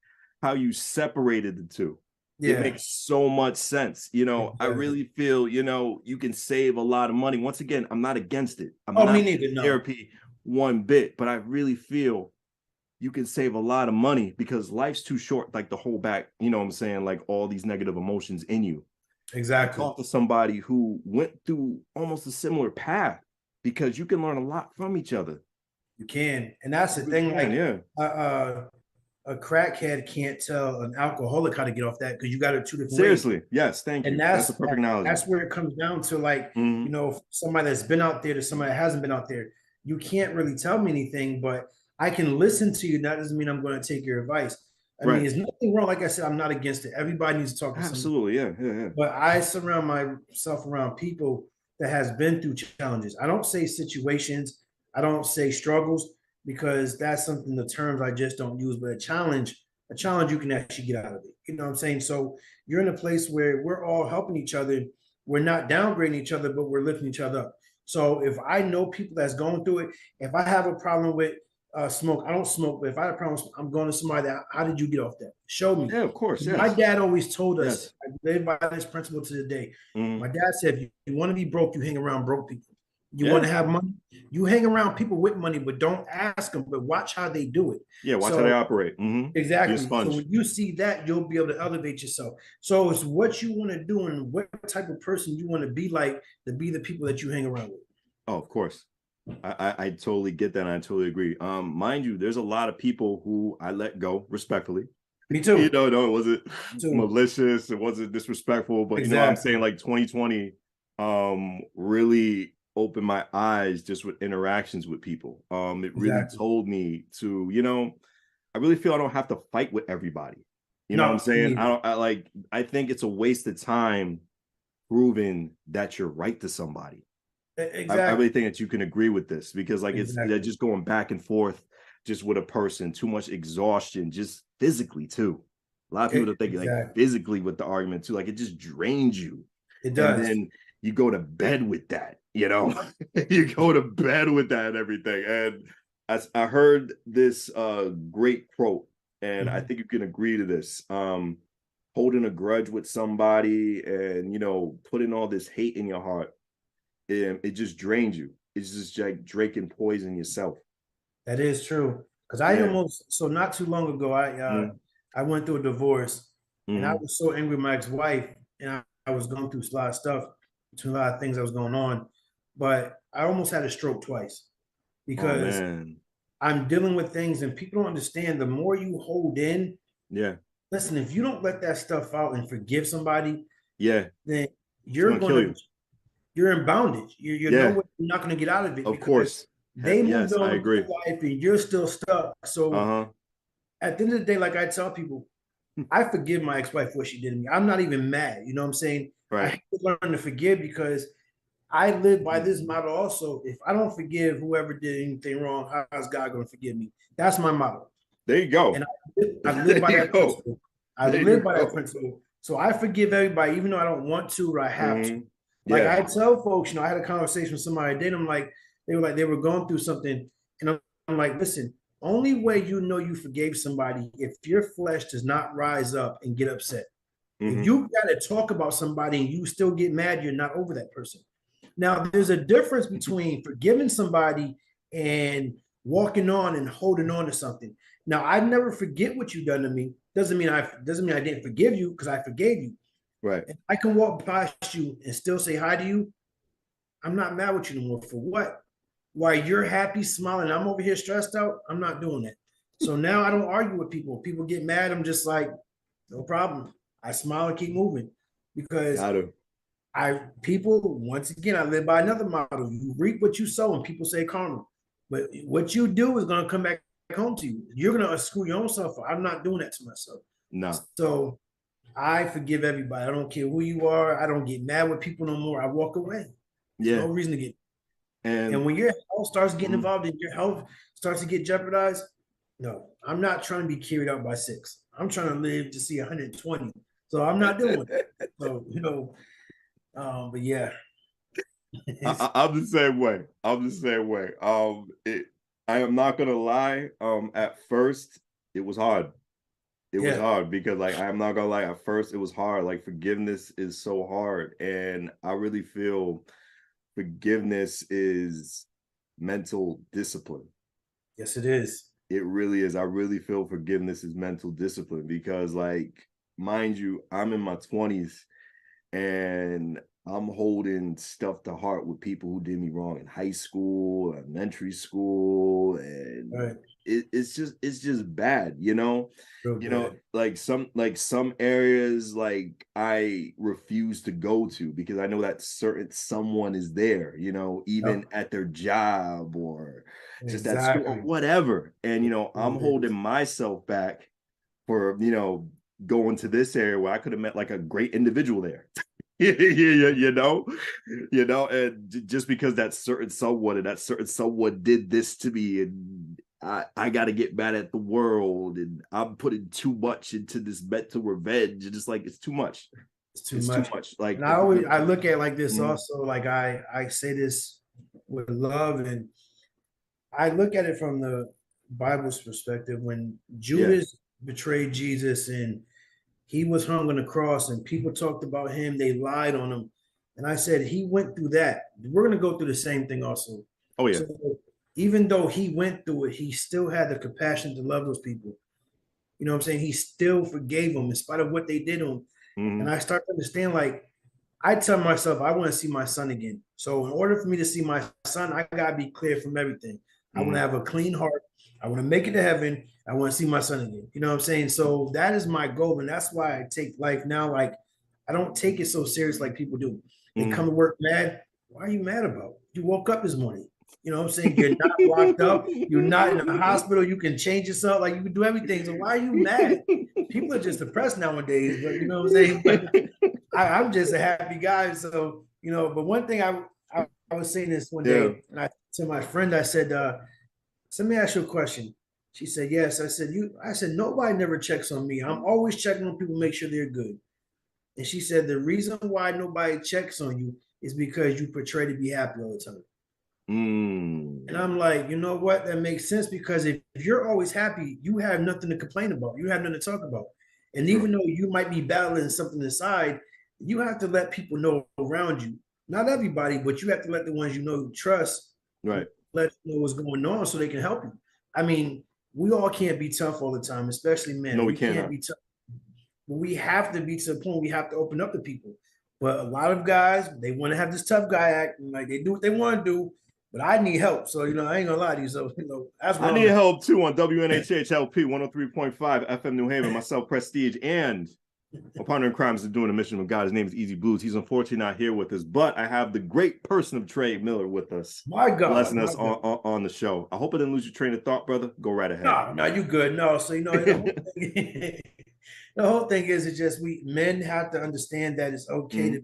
Speaker 2: how you separated the two. It makes so much sense. You know, I really feel, you know, you can save a lot of money. Once again, I'm not against it. I'm not
Speaker 3: me neither. No.
Speaker 2: Therapy one bit, but I really feel you can save a lot of money because life's too short, like to hold back, you know what I'm saying, like all these negative emotions in you.
Speaker 3: Exactly.
Speaker 2: Talk to somebody who went through almost a similar path, because you can learn a lot from each other.
Speaker 3: You can. And that's the thing. A crackhead can't tell an alcoholic how to get off that, because you got it two different
Speaker 2: Seriously.
Speaker 3: ways.
Speaker 2: Yes, thank you.
Speaker 3: And
Speaker 2: that's a perfect analogy.
Speaker 3: That's where it comes down to, like, you know, somebody that's been out there to somebody that hasn't been out there. You can't really tell me anything, but I can listen to you. That doesn't mean I'm going to take your advice. I mean, there's nothing wrong. Like I said, I'm not against it. Everybody needs to talk to
Speaker 2: somebody. Absolutely, yeah.
Speaker 3: But I surround myself around people that has been through challenges. I don't say situations. I don't say struggles, because that's something, the terms I just don't use. But a challenge you can actually get out of it. You know what I'm saying? So you're in a place where we're all helping each other. We're not downgrading each other, but we're lifting each other up. So if I know people that's going through it, if I have a problem with smoke, I don't smoke, but if I have a problem, I'm going to somebody that, how did you get off that? Show me.
Speaker 2: Yeah, of course. Yes.
Speaker 3: My dad always told us, I live by this principle to the day. My dad said, if you want to be broke, you hang around broke people. You want to have money, you hang around people with money, but don't ask them, but watch how they do it.
Speaker 2: Yeah, watch how they operate.
Speaker 3: Exactly. So when you see that, you'll be able to elevate yourself. So it's what you want to do and what type of person you want to be like, to be the people that you hang around with.
Speaker 2: Oh, of course. I totally get that. And I totally agree. Mind you, there's a lot of people who I let go respectfully.
Speaker 3: Me too.
Speaker 2: You know, no, it wasn't malicious, it wasn't disrespectful, but you know what I'm saying? Like 2020 really opened my eyes just with interactions with people. It really told me to, you know, I really feel I don't have to fight with everybody. You know what I'm saying? I think it's a waste of time proving that you're right to somebody.
Speaker 3: Exactly.
Speaker 2: I really think that you can agree with this, because like
Speaker 3: Exactly.
Speaker 2: it's just going back and forth just with a person, too much exhaustion, just physically too. A lot of people are thinking like physically with the argument too, like it just drains you.
Speaker 3: It
Speaker 2: And
Speaker 3: does.
Speaker 2: then you go to bed with that, you you go to bed with that and everything. And I heard this great quote, and I think you can agree to this. Holding a grudge with somebody and putting all this hate in your heart, it just drains you. It's just like drinking poison yourself.
Speaker 3: That is true. Because I so not too long ago, I went through a divorce, and I was so angry with my ex-wife, and I was going through a lot of stuff, between a lot of things that was going on, but I almost had a stroke twice because I'm dealing with things, and people don't understand. The more you hold in, listen, if you don't let that stuff out and forgive somebody, then you're you're in bondage. You're not going to get out of it.
Speaker 2: Of course.
Speaker 3: They moved on with their life and you're still stuck. So at the end of the day, like I tell people, I forgive my ex-wife for what she did to me. I'm not even mad. You know what I'm saying?
Speaker 2: Right.
Speaker 3: I have to learn to forgive, because I live by this model also. If I don't forgive whoever did anything wrong, how's God going to forgive me? That's my model.
Speaker 2: There you go.
Speaker 3: And I live by that principle. I live by that principle. So I forgive everybody, even though I don't want to, or I have to. Like I tell folks, I had a conversation with somebody, they were going through something, and I'm like, listen, only way you know you forgave somebody if your flesh does not rise up and get upset. If you got to talk about somebody and you still get mad, you're not over that person. Now, there's a difference between forgiving somebody and walking on and holding on to something. Now, I never forget what you've done to me. Doesn't mean I didn't forgive you, because I forgave you.
Speaker 2: Right.
Speaker 3: If I can walk past you and still say hi to you, I'm not mad with you no more. For what? While you're happy, smiling, I'm over here stressed out, I'm not doing that. So now I don't argue with people. People get mad, I'm just like, no problem. I smile and keep moving, because once again, I live by another model. You reap what you sow, and people say karma. But what you do is going to come back home to you. You're going to screw your own self up. I'm not doing that to myself.
Speaker 2: No.
Speaker 3: So I forgive everybody. I don't care who you are. I don't get mad with people no more. I walk away. There's no reason to get. And when your health starts getting involved and your health starts to get jeopardized, no, I'm not trying to be carried out by 6. I'm trying to live to see 120. So I'm not doing it. So, but yeah.
Speaker 2: I'm the same way. I am not gonna lie. At first it was hard. It was hard, because like, I'm not gonna lie, at first it was hard. Like, forgiveness is so hard. And I really feel forgiveness is mental discipline.
Speaker 3: Yes, it is.
Speaker 2: It really is. I really feel forgiveness is mental discipline, because like, mind you, I'm in my 20s and I'm holding stuff to heart with people who did me wrong in high school, elementary school, and it's just bad, like some areas, like I refuse to go to, because I know that certain someone is there, even at their job or just at school or whatever. And I'm holding myself back for going to this area where I could have met like a great individual there. And just because that certain someone did this to me, and I got to get mad at the world, and I'm putting too much into this mental revenge, and just like, it's too much. It's too much. Like,
Speaker 3: and I look at it like this also. Like I say this with love, and I look at it from the Bible's perspective. When Judas betrayed Jesus and he was hung on the cross and people talked about him, they lied on him. And I said, he went through that. We're going to go through the same thing also.
Speaker 2: Oh, yeah.
Speaker 3: So even though he went through it, he still had the compassion to love those people. You know what I'm saying? He still forgave them in spite of what they did to him. And I start to understand, like, I tell myself, I want to see my son again. So in order for me to see my son, I got to be clear from everything. I want to have a clean heart. I want to make it to heaven. I want to see my son again. You know what I'm saying? So that is my goal. And that's why I take life now. Like, I don't take it so serious like people do. They come to work mad. Why are you mad about? You woke up this morning. You know what I'm saying? You're not locked up. You're not in a hospital. You can change yourself. Like, you can do everything. So why are you mad? People are just depressed nowadays. But you know what I'm saying? But I'm just a happy guy. So, but one thing I was saying this one
Speaker 2: Yeah.
Speaker 3: day, and to my friend, I said, so let me ask you a question. She said, yes. I said, nobody never checks on me. I'm always checking on people, make sure they're good. And she said, the reason why nobody checks on you is because you portray to be happy all the time. And I'm like, you know what? That makes sense because if you're always happy, you have nothing to complain about. You have nothing to talk about. And even though you might be battling something inside, you have to let people know around you. Not everybody, but you have to let the ones you know you trust,
Speaker 2: Right.
Speaker 3: let them know what's going on so they can help you. I mean, we all can't be tough all the time, especially men.
Speaker 2: No, we
Speaker 3: can't
Speaker 2: cannot.
Speaker 3: be tough. But we have to be to the point we have to open up to people. But a lot of guys, they want to have this tough guy act, and like they do what they want to do. But I need help. So, I ain't gonna lie to you. So, that's
Speaker 2: I
Speaker 3: where
Speaker 2: need
Speaker 3: I'm at.
Speaker 2: help too on WNHH LP 103.5 FM New Haven. Myself, Prestige, and my partner in crime is doing a mission with God. His name is Easy BlueZ. He's unfortunately not here with us, but I have the great person of Trey Miller with us.
Speaker 3: My God.
Speaker 2: Blessing us on the show. I hope I didn't lose your train of thought, brother. Go right ahead.
Speaker 3: No, you good. No, so the whole thing is it's just we men have to understand that it's okay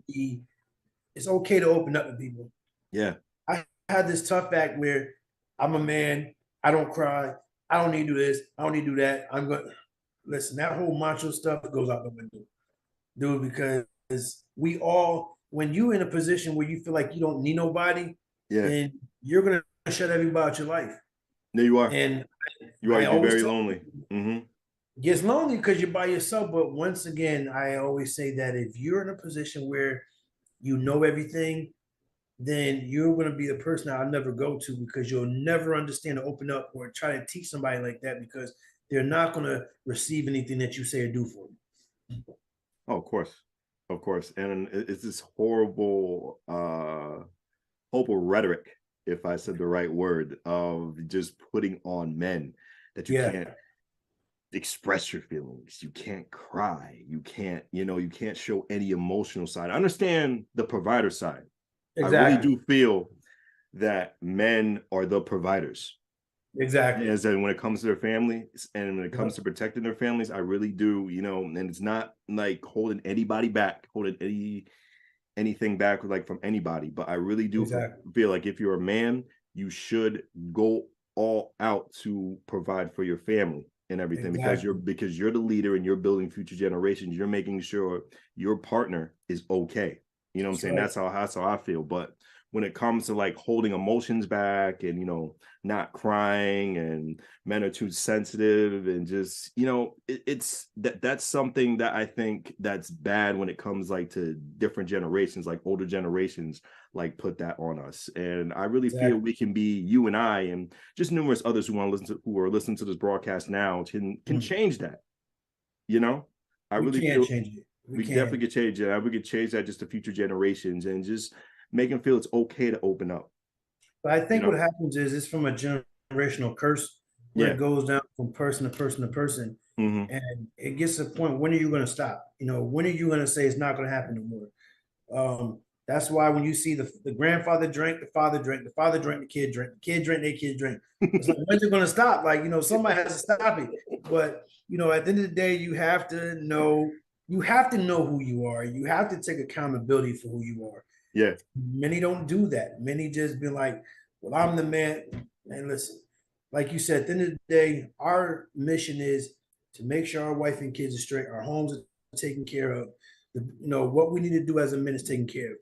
Speaker 3: it's okay to open up to people.
Speaker 2: Yeah.
Speaker 3: I had this tough act where I'm a man, I don't cry, I don't need to do this, I don't need to do that. I'm going listen, that whole macho stuff goes out the window. Dude, because we all when you're in a position where you feel like you don't need nobody, then you're gonna shut everybody out your life.
Speaker 2: There you are.
Speaker 3: And
Speaker 2: you are very lonely.
Speaker 3: Gets lonely because you're by yourself. But once again, I always say that if you're in a position where you know everything, then you're going to be the person I'll never go to because you'll never understand or open up or try to teach somebody like that because they're not going to receive anything that you say or do for them.
Speaker 2: Oh, of course. And it's this horrible rhetoric, if I said the right word, of just putting on men that you can't express your feelings, you can't cry, you can't show any emotional side. I understand the provider side. Exactly. I really do feel that men are the providers.
Speaker 3: Exactly.
Speaker 2: As in when it comes to their families and when it comes to protecting their families, I really do, and it's not like holding anybody back, holding anything back like from anybody. But I really do feel like if you're a man, you should go all out to provide for your family and everything because you're the leader and you're building future generations. You're making sure your partner is okay. You know what I'm saying? That's how I feel. But when it comes to like holding emotions back and not crying and men are too sensitive and just it's that's something that I think that's bad when it comes like to different generations, like older generations like put that on us. And I really feel we can be, you and I and just numerous others who are listening to this broadcast now can change that. I really feel
Speaker 3: change it.
Speaker 2: We definitely could change it. We could change that just to future generations and just make them feel it's okay to open up.
Speaker 3: But I think what happens is it's from a generational curse where it goes down from person to person to person. And it gets to a point, when are you going to stop? When are you going to say it's not going to happen anymore? That's why when you see the grandfather drank, the father drank, the father drank, the kid drank, the kid drank, their kid drank. It's like, when's it going to stop? Like, somebody has to stop it. But, at the end of the day, you have to know who you are. You have to take accountability for who you are.
Speaker 2: Yeah.
Speaker 3: Many don't do that. Many just be like, well, I'm the man. And listen, like you said, at the end of the day, our mission is to make sure our wife and kids are straight, our homes are taken care of. What we need to do as a man is taken care of.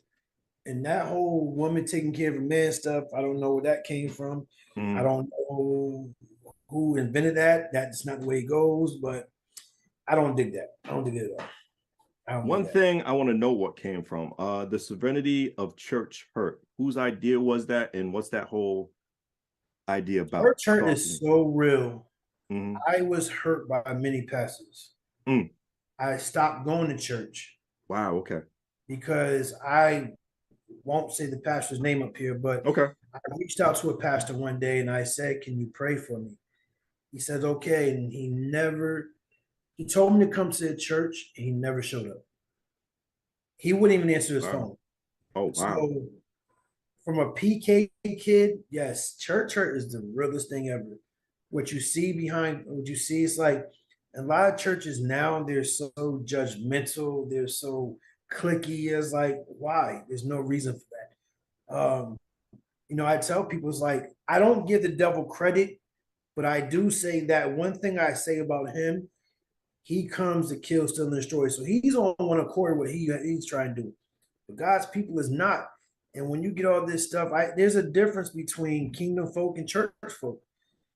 Speaker 3: And that whole woman taking care of a man stuff, I don't know where that came from. I don't know who invented that. That's not the way it goes, but I don't dig that. I don't dig it at all.
Speaker 2: One thing I want to know what came from the severity of church hurt. Whose idea was that, and what's that whole idea about?
Speaker 3: Church hurt is so real. I was hurt by many pastors. I stopped going to church.
Speaker 2: Wow. Okay.
Speaker 3: Because I won't say the pastor's name up here, but I reached out to a pastor one day and I said, "Can you pray for me?" He said, "Okay," and he told me to come to the church and he never showed up. He wouldn't even answer his phone.
Speaker 2: Oh, wow.
Speaker 3: So from a PK kid, yes, church hurt is the realest thing ever. What you see it's like a lot of churches now, they're so judgmental. They're so cliquey. It's like, why? There's no reason for that. I tell people, it's like, I don't give the devil credit, but I do say that one thing I say about him, he comes to kill, steal, and destroy. So he's on one accord with what he's trying to do. But God's people is not. And when you get all this stuff, there's a difference between kingdom folk and church folk.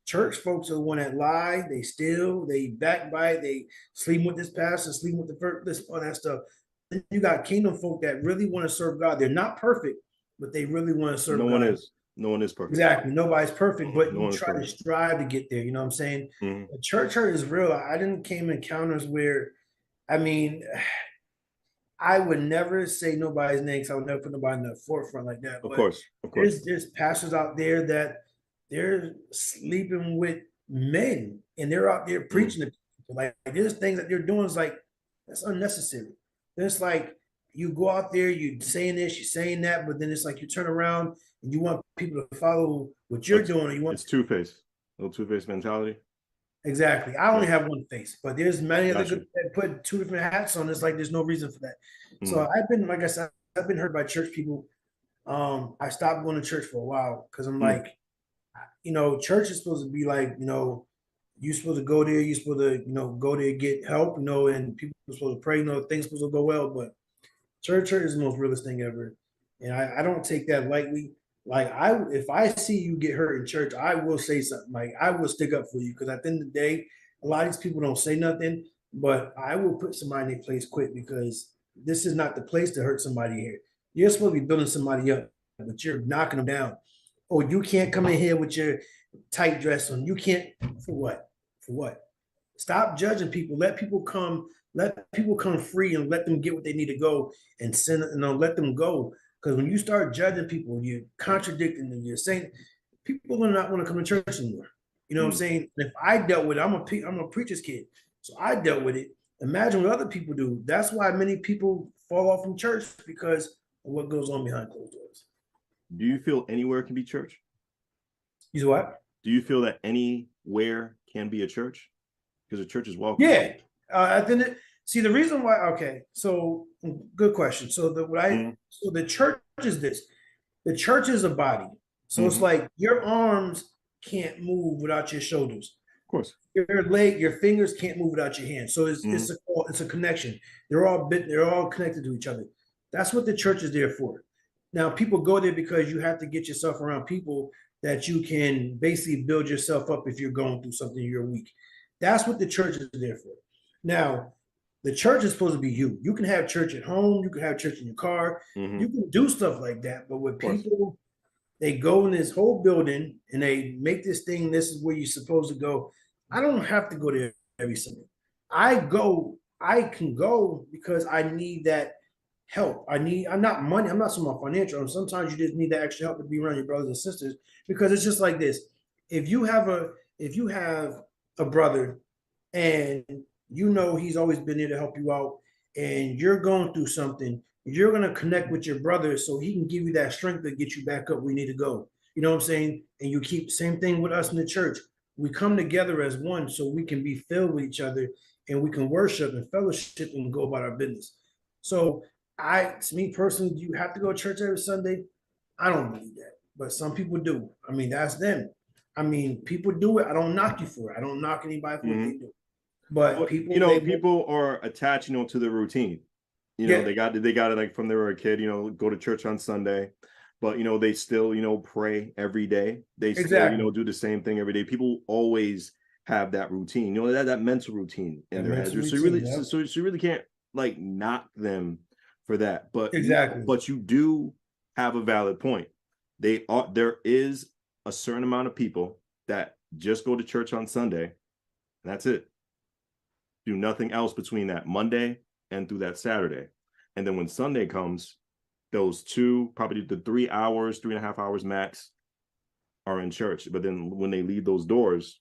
Speaker 3: Church folks are the one that lie, they steal, they backbite, they sleep with this pastor, sleep with the first, this all that stuff. Then you got kingdom folk that really want to serve God. They're not perfect, but they really want to serve
Speaker 2: No
Speaker 3: God.
Speaker 2: one is. No one is perfect.
Speaker 3: Exactly. Nobody's perfect, but
Speaker 2: No
Speaker 3: you try to strive to get there. You know what I'm saying? The church hurt is real. I didn't came encounters where, I mean, I would never say nobody's name because I would never put nobody in the forefront like that.
Speaker 2: Of course.
Speaker 3: There's pastors out there that they're sleeping with men and they're out there preaching to people. Like there's things that they're doing is like that's unnecessary. It's like you go out there, you saying this, you're saying that, but then it's like you turn around and you want people to follow what you're doing. Or you want
Speaker 2: it's two-faced, a little two-faced mentality.
Speaker 3: Exactly. I only have one face, but there's many other good that put two different hats on. It's like there's no reason for that. So I've been, like I said, I've been hurt by church people. I stopped going to church for a while because I'm like, church is supposed to be like, you're supposed to go there, you're supposed to, go there, get help, and people are supposed to pray, things supposed to go well. But church is the most realest thing ever. And I don't take that lightly. Like if I see you get hurt in church, I will say something. Like I will stick up for you because at the end of the day, a lot of these people don't say nothing, but I will put somebody in their place quick because this is not the place to hurt somebody here. You're supposed to be building somebody up, but you're knocking them down. Oh, you can't come in here with your tight dress on. You can't for what? For what? Stop judging people. Let people come. Let people come free and let them get what they need to go and send. Let them go. Because when you start judging people, you're contradicting them. You're saying people will not want to come to church anymore. You know what I'm saying? If I dealt with it, I'm a preacher's kid. So I dealt with it. Imagine what other people do. That's why many people fall off from church because of what goes on behind closed doors.
Speaker 2: Do you feel anywhere can be church?
Speaker 3: You what?
Speaker 2: Do you feel that anywhere can be a church? Because a church is welcome.
Speaker 3: Yeah. I think see the reason why. Okay, so good question. So so the church is this. The church is a body. So it's like your arms can't move without your shoulders.
Speaker 2: Of course.
Speaker 3: Your leg, your fingers can't move without your hands. So it's a connection. They're all connected to each other. That's what the church is there for. Now people go there because you have to get yourself around people that you can basically build yourself up if you're going through something you're weak. That's what the church is there for. Now, the church is supposed to be you. You can have church at home. You can have church in your car. You can do stuff like that. But with people, they go in this whole building and they make this thing, this is where you're supposed to go. I don't have to go there every Sunday. I can go because I need that help. I'm not money. I'm not someone financial. Sometimes you just need that extra help to be around your brothers and sisters because it's just like this. If you have a brother and he's always been there to help you out and you're going through something, you're going to connect with your brother so he can give you that strength to get you back up where you need to go. You know what I'm saying? And you keep same thing with us in the church. We come together as one so we can be filled with each other and we can worship and fellowship and go about our business. So to me personally, do you have to go to church every Sunday? I don't believe that, but some people do. I mean, that's them. I mean, people do it. I don't knock you for it. I don't knock anybody for what they do. But people,
Speaker 2: people are attached, to the routine. They got it like from they were a kid. Go to church on Sunday, but they still pray every day. They still do the same thing every day. People always have that routine. That mental routine in their heads. So you really can't like knock them for that. But but you do have a valid point. There is a certain amount of people that just go to church on Sunday, and that's it. Do nothing else between that Monday and through that Saturday. And then when Sunday comes, those probably the 3.5 hours max are in church. But then when they leave those doors,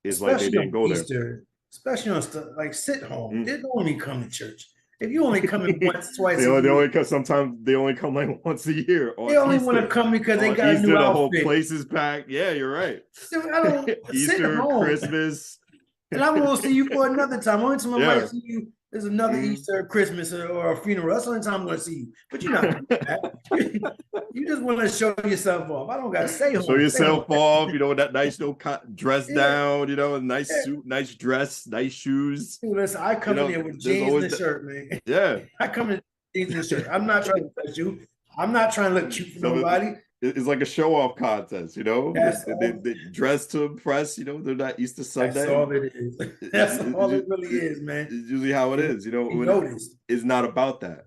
Speaker 2: it's like they didn't go there.
Speaker 3: Especially on stuff like sit home. They don't only come to church. If you only come in once, twice,
Speaker 2: they only come. Sometimes they only come like once a year.
Speaker 3: They only want to come because they got a new outfit.
Speaker 2: The whole place is packed. Yeah, you're right.
Speaker 3: I don't
Speaker 2: Easter, Christmas.
Speaker 3: And I'm gonna see you for another time. Only time I might see you There's another Easter, Christmas, or a funeral. That's the only time I'm going to see you. But you're not doing that. You just want to show yourself off. I don't got to stay home.
Speaker 2: Show yourself off, that nice little dress down, a nice suit, nice dress, nice shoes.
Speaker 3: Dude, listen, I come in here with jeans and a shirt, man.
Speaker 2: Yeah.
Speaker 3: I come in jeans and a shirt. I'm not trying to touch you. I'm not trying to look cute for nobody.
Speaker 2: It's like a show-off contest, They dress to impress, they're not Easter Sunday.
Speaker 3: That's all it is. That's all it really is, man.
Speaker 2: It's usually how it is, It's not about that.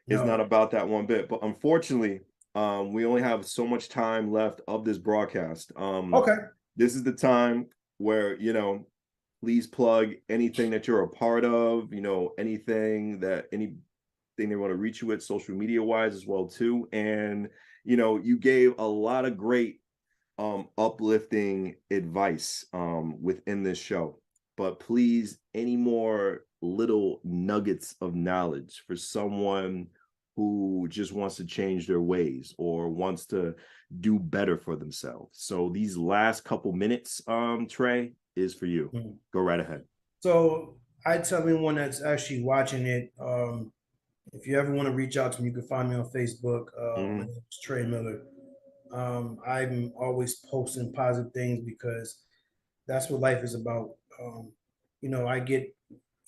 Speaker 2: It's not about that one bit. But unfortunately, we only have so much time left of this broadcast.
Speaker 3: Okay.
Speaker 2: This is the time where, please plug anything that you're a part of, anything they want to reach you with social media wise as well too. And you gave a lot of great uplifting advice within this show, but please, any more little nuggets of knowledge for someone who just wants to change their ways or wants to do better for themselves. So these last couple minutes, Trey, is for you. Go right ahead. So
Speaker 3: I tell everyone that's actually watching it, if you ever want to reach out to me, you can find me on Facebook. My name is Trey Miller. I'm always posting positive things because that's what life is about. I get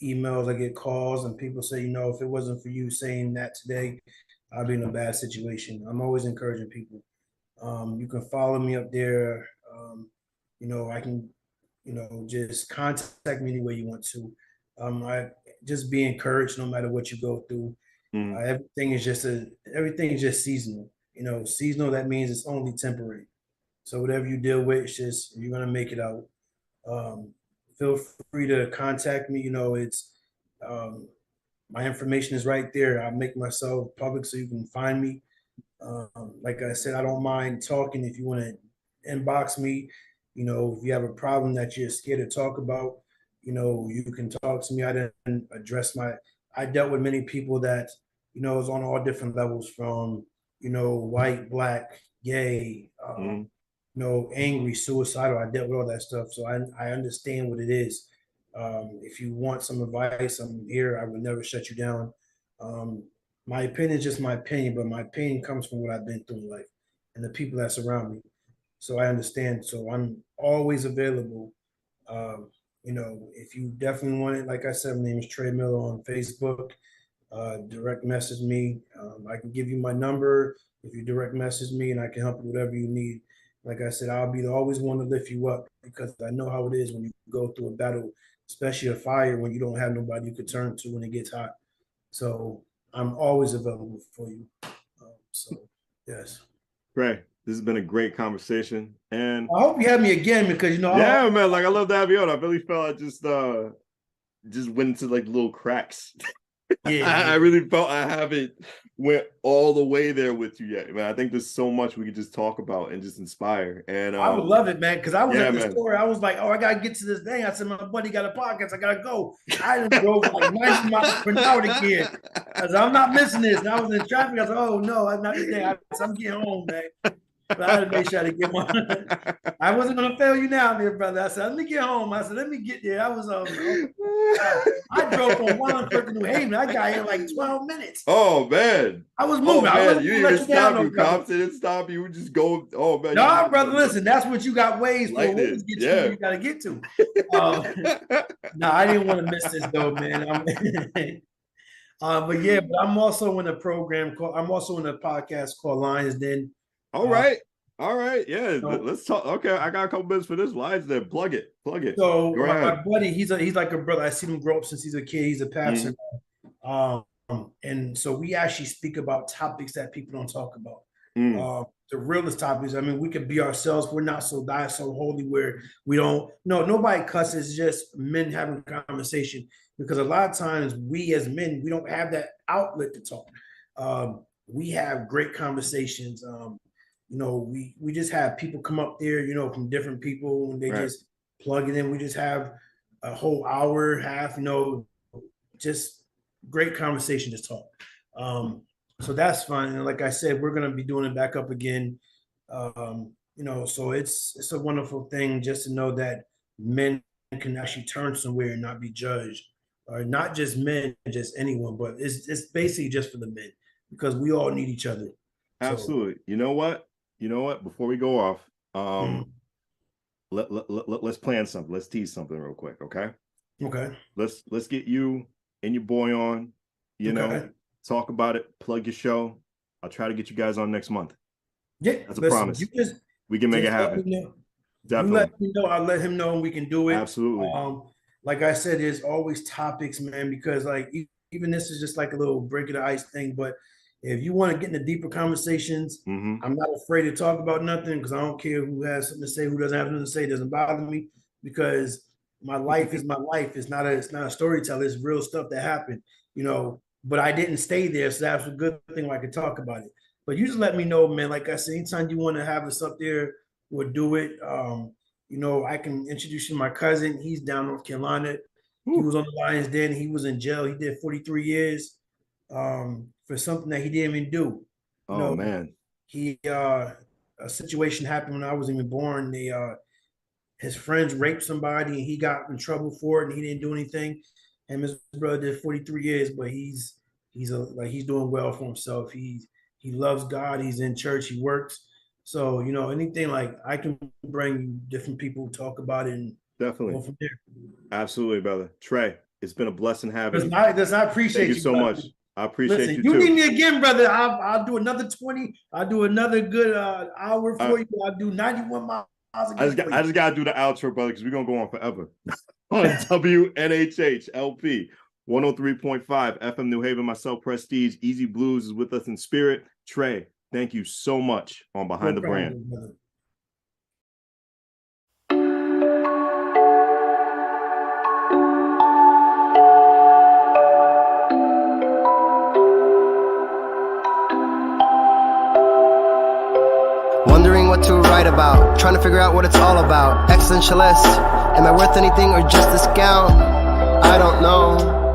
Speaker 3: emails, I get calls, and people say, if it wasn't for you saying that today, I'd be in a bad situation. I'm always encouraging people. You can follow me up there. I can, just contact me any way you want to. I just be encouraged no matter what you go through. Everything is just seasonal. Seasonal, that means it's only temporary. So whatever you deal with, you're gonna make it out. Feel free to contact me. It's my information is right there. I make myself public so you can find me. Like I said, I don't mind talking. If you want to inbox me, if you have a problem that you're scared to talk about, you can talk to me. I dealt with many people that, is on all different levels from, white, black, gay, angry, suicidal. I dealt with all that stuff. So I understand what it is. If you want some advice, I'm here. I would never shut you down. My opinion is just my opinion, but my opinion comes from what I've been through in life and the people that surround me. So I understand. So I'm always available. If you definitely want it, like I said, my name is Trey Miller on Facebook. Direct message me. I can give you my number if you direct message me, and I can help you whatever you need. Like I said, I'll be always one to lift you up because I know how it is when you go through a battle, especially a fire, when you don't have nobody you could turn to when it gets hot. So I'm always available for you. Yes.
Speaker 2: Great. This has been a great conversation, and
Speaker 3: I hope you have me again because
Speaker 2: yeah, man. Like I love to have you on. I really felt I just went into like little cracks. Yeah, I really felt I haven't went all the way there with you yet, man. I think there's so much we could just talk about and just inspire. And
Speaker 3: I would love it, man, because I was at the store. I was like, I gotta get to this thing. I said, my buddy got a podcast. I gotta go. I didn't go like 90 miles per hour to get. I said, I'm not missing this. And I was in traffic. I said, oh no, I'm not today. I'm getting home, man. But I had to make sure to get one. I wasn't gonna fail you now, dear brother. I said, let me get home. I said, let me get there. I was I drove from Wallingford to New Haven. I got here in like 12 minutes.
Speaker 2: Oh man.
Speaker 3: I was moving.
Speaker 2: Oh, man. You didn't even stop you. Cops didn't stop you. Just go. Oh man.
Speaker 3: No, brother, listen, that's what you got ways for. Ways get you where you gotta get to. No, I didn't want to miss this though, man. But I'm also in a program called I'm also in a podcast called Lions Den.
Speaker 2: All right. Yeah. Let's talk. Okay. I got a couple minutes for this. Lions then. Plug it.
Speaker 3: So my buddy, he's like a brother. I seen him grow up since he's a kid. He's a pastor. And so we actually speak about topics that people don't talk about. The realest topics. I mean, we can be ourselves. We're not so holy where we don't. No, nobody cusses. It's just men having conversation because a lot of times we as men, we don't have that outlet to talk. We have great conversations. We just have people come up there, from different people, and they just plug it in. We just have a whole hour, half, just great conversation to talk. So that's fun. And like I said, we're going to be doing it back up again. So it's a wonderful thing just to know that men can actually turn somewhere and not be judged. or not just men, just anyone, but it's basically just for the men because we all need each other.
Speaker 2: Absolutely. You know what? Before we go off,
Speaker 3: Mhm.
Speaker 2: let's plan something. Let's tease something real quick, okay?
Speaker 3: Okay.
Speaker 2: Let's get you and your boy on,
Speaker 3: Okay.
Speaker 2: talk about it, plug your show. I'll try to get you guys on next month.
Speaker 3: Yeah,
Speaker 2: That's a
Speaker 3: listen,
Speaker 2: promise.
Speaker 3: you just
Speaker 2: We can make it
Speaker 3: let me
Speaker 2: happen.
Speaker 3: know. You
Speaker 2: Definitely.
Speaker 3: let me know, I'll let him know, and we can do it.
Speaker 2: Absolutely.
Speaker 3: Like I said, there's always topics, man, because like even this is just like a little break of the ice thing. But if you want to get into deeper conversations,
Speaker 2: Mhm.
Speaker 3: I'm not afraid to talk about nothing because I don't care who has something to say, who doesn't have nothing to say. It doesn't bother me because my life is my life. It's not a storyteller. It's real stuff that happened, But I didn't stay there, so that's a good thing where I could talk about it. But you just let me know, man. Like I said, anytime you want to have us up there, we'll do it. I can introduce you to my cousin. He's down North Carolina. He was on the Lions Den. He was in jail. He did 43 years for something that he didn't even do.
Speaker 2: Oh man.
Speaker 3: He a situation happened when I wasn't even born. His friends raped somebody and he got in trouble for it and he didn't do anything. And his brother did 43 years, but he's doing well for himself. He loves God. He's in church. He works. So anything like I can bring different people talk about it and
Speaker 2: Definitely.
Speaker 3: go from there.
Speaker 2: Absolutely, brother. Trey, it's been a blessing having you.
Speaker 3: I appreciate
Speaker 2: Thank you so
Speaker 3: brother.
Speaker 2: much. I appreciate
Speaker 3: Listen,
Speaker 2: you
Speaker 3: you
Speaker 2: too.
Speaker 3: need me again, brother. I'll do another 20. I'll do another good hour for you. I'll do 91 miles again.
Speaker 2: I just gotta do the outro, brother, because we're gonna go on forever. On WNHH LP 103.5 FM New Haven. Myself, Prestige, Easy BlueZ is with us in spirit. Trey, thank you so much on Behind the Brand.
Speaker 3: Brother.
Speaker 1: Wondering what to write about, trying to figure out what it's all about. Existentialist, am I worth anything or just a scout? I don't know.